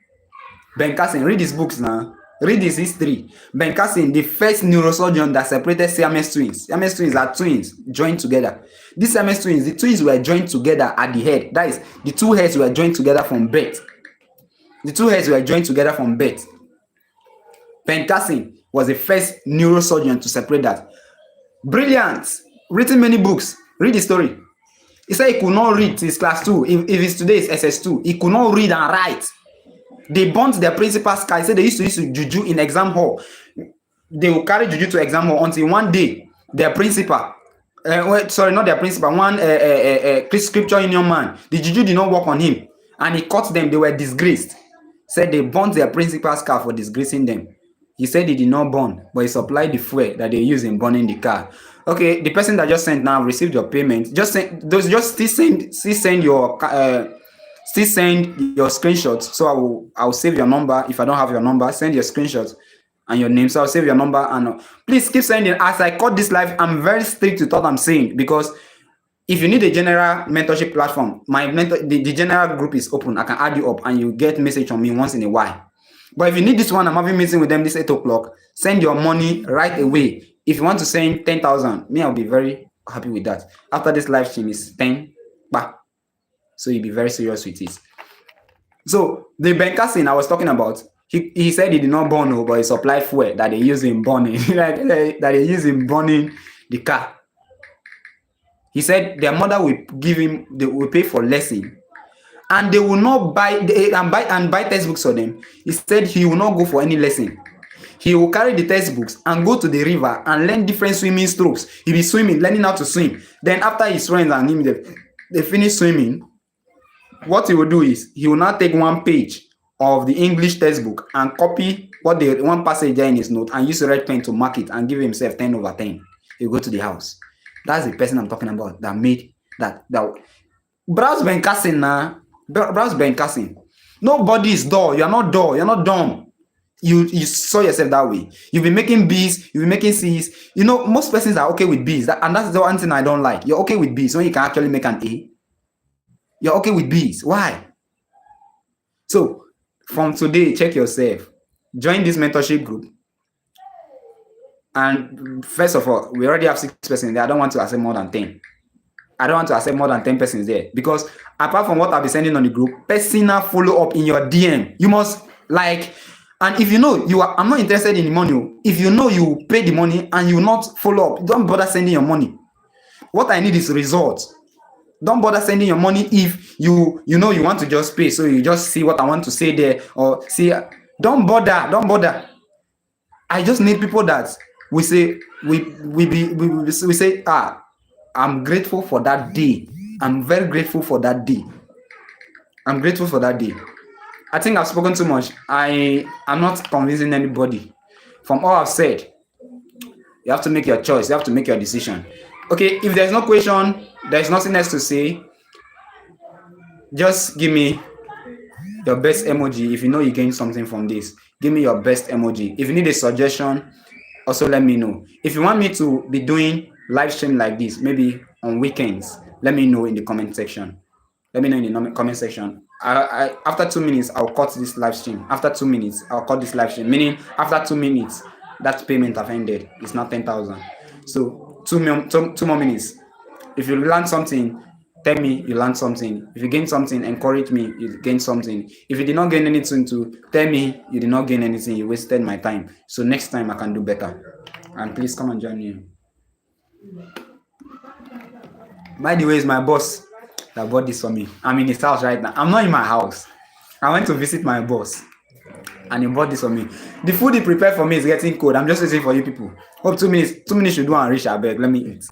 Ben Carson, read his books now. Read his history. Ben Carson, the first neurosurgeon that separated Siamese twins. Siamese twins are twins joined together. These Siamese twins, the twins were joined together at the head. That is, the two heads were joined together from birth. Ben Carson was the first neurosurgeon to separate that. Brilliant. Written many books. Read the story. He said he could not read till class 2. If it's today, it's SS2. He could not read and write. They burnt their principal's car. He said they used to use juju in exam hall. They will carry juju to exam hall until one day their principal, not their principal, one scripture union man, the juju did not work on him and he caught them. They were disgraced. Said they burnt their principal's car for disgracing them. He said he did not burn, but he supplied the fuel that they use in burning the car. Okay, the person that just sent now received your payment. Still send your screenshots. So I'll save your number. If I don't have your number, send your screenshots and your name. So I'll save your number and please keep sending. As I cut this live, I'm very strict with what I'm saying, because if you need a general mentorship platform, the general group is open. I can add you up and you get message from me once in a while. But if you need this one, I'm having meeting with them this 8 o'clock. Send your money right away. If you want to send 10,000, me, I'll be very happy with that. After this live stream is 10, so you'll be very serious with it. So the Ben Carson I was talking about, he said he did not burn, but he supplied fuel that they use in burning, that they use in burning the car. He said their mother will give him, they will pay for lesson, and they will not buy textbooks for them. He said he will not go for any lesson. He will carry the textbooks and go to the river and learn different swimming strokes. He'll be swimming, learning how to swim. Then after his friends and him, they finish swimming, what he will do is he will now take one page of the English textbook and copy one passage there in his note and use a red pen to mark it and give himself 10/10. He'll go to the house. That's the person I'm talking about that made that. Browse Ben Carson now. Browse Ben Carson. Nobody is dull. You're not dull. You're not dumb. You saw yourself that way. You've been making B's. You've been making C's. You know, most persons are okay with B's. And that's the one thing I don't like. You're okay with B's when you can actually make an A. You're okay with B's. Why? So, from today, check yourself. Join this mentorship group. And first of all, we already have 6 persons there. I don't want to accept more than 10. I don't want to accept more than 10 persons there. Because apart from what I'll be sending on the group, personal follow-up in your DM. You must, and if you know I'm not interested in the money. If you know you pay the money and you will not follow up, don't bother sending your money. What I need is results. Don't bother sending your money if you know you want to just pay, so you just see what I want to say there, or see. Don't bother. I just need people that we say we say, I'm grateful for that day. I'm very grateful for that day. I'm grateful for that day. I think I've spoken too much. I'm not convincing anybody. From all I've said, you have to make your choice. You have to make your decision. Okay, if there's no question, there's nothing else to say. Just give me your best emoji if you know you gained something from this. Give me your best emoji. If you need a suggestion, also let me know. If you want me to be doing live stream like this, maybe on weekends, let me know in the comment section. Let me know in the comment section. After 2 minutes, I'll cut this live stream. After 2 minutes, I'll cut this live stream. Meaning, after 2 minutes, that payment have ended. It's not 10,000. So two more minutes. If you learn something, tell me you learned something. If you gain something, encourage me you gain something. If you did not gain anything, to tell me you did not gain anything, you wasted my time. So next time I can do better. And please come and join me. By the way, it's my boss that bought this for me. I'm in his house right now. I'm not in my house. I went to visit my boss and he bought this for me. The food he prepared for me is getting cold. I'm just waiting for you people. Hope 2 minutes. 2 minutes should do and reach. I beg. Let me eat.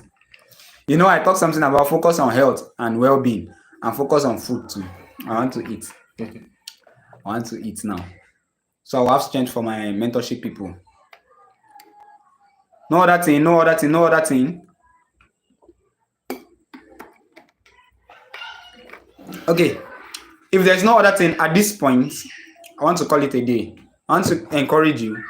You know, I talk something about focus on health and well-being and focus on food too. I want to eat. I want to eat now. So I'll have strength for my mentorship people. No other thing, no other thing, no other thing. Okay. If there's no other thing at this point, I want to call it a day. I want to encourage you.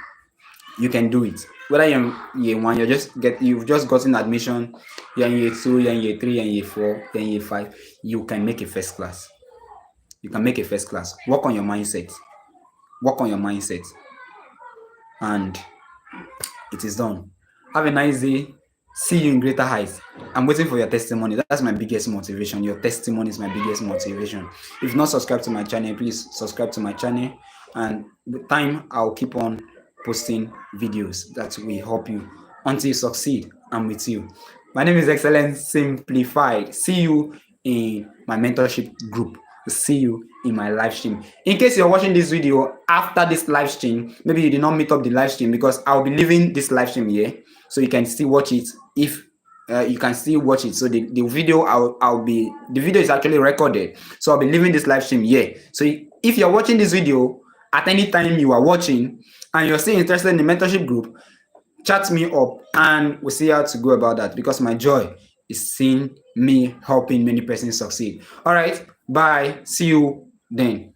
You can do it. Whether you're in year one, you've just gotten admission, you're in year two, you're in year three, you're in year four, you're in year five, you can make a first class. You can make a first class. Work on your mindset. Work on your mindset. And it is done. Have a nice day. See you in greater heights. I'm waiting for your testimony. That's my biggest motivation. Your testimony is my biggest motivation. If you've not subscribed to my channel, please subscribe to my channel. And with time, I'll keep on posting videos that will help you until you succeed. I'm with you. My name is Excellence Simplified. See you in my mentorship group. See you in my live stream. In case you're watching this video after this live stream, maybe you did not meet up the live stream, because I'll be leaving this live stream here, so you can still watch it. If you can still watch it, so the video the video is actually recorded, so I'll be leaving this live stream here. So if you're watching this video at any time you are watching and you're still interested in the mentorship group, chat me up and we'll see how to go about that, because my joy is seeing me helping many persons succeed. All right, bye. See you then.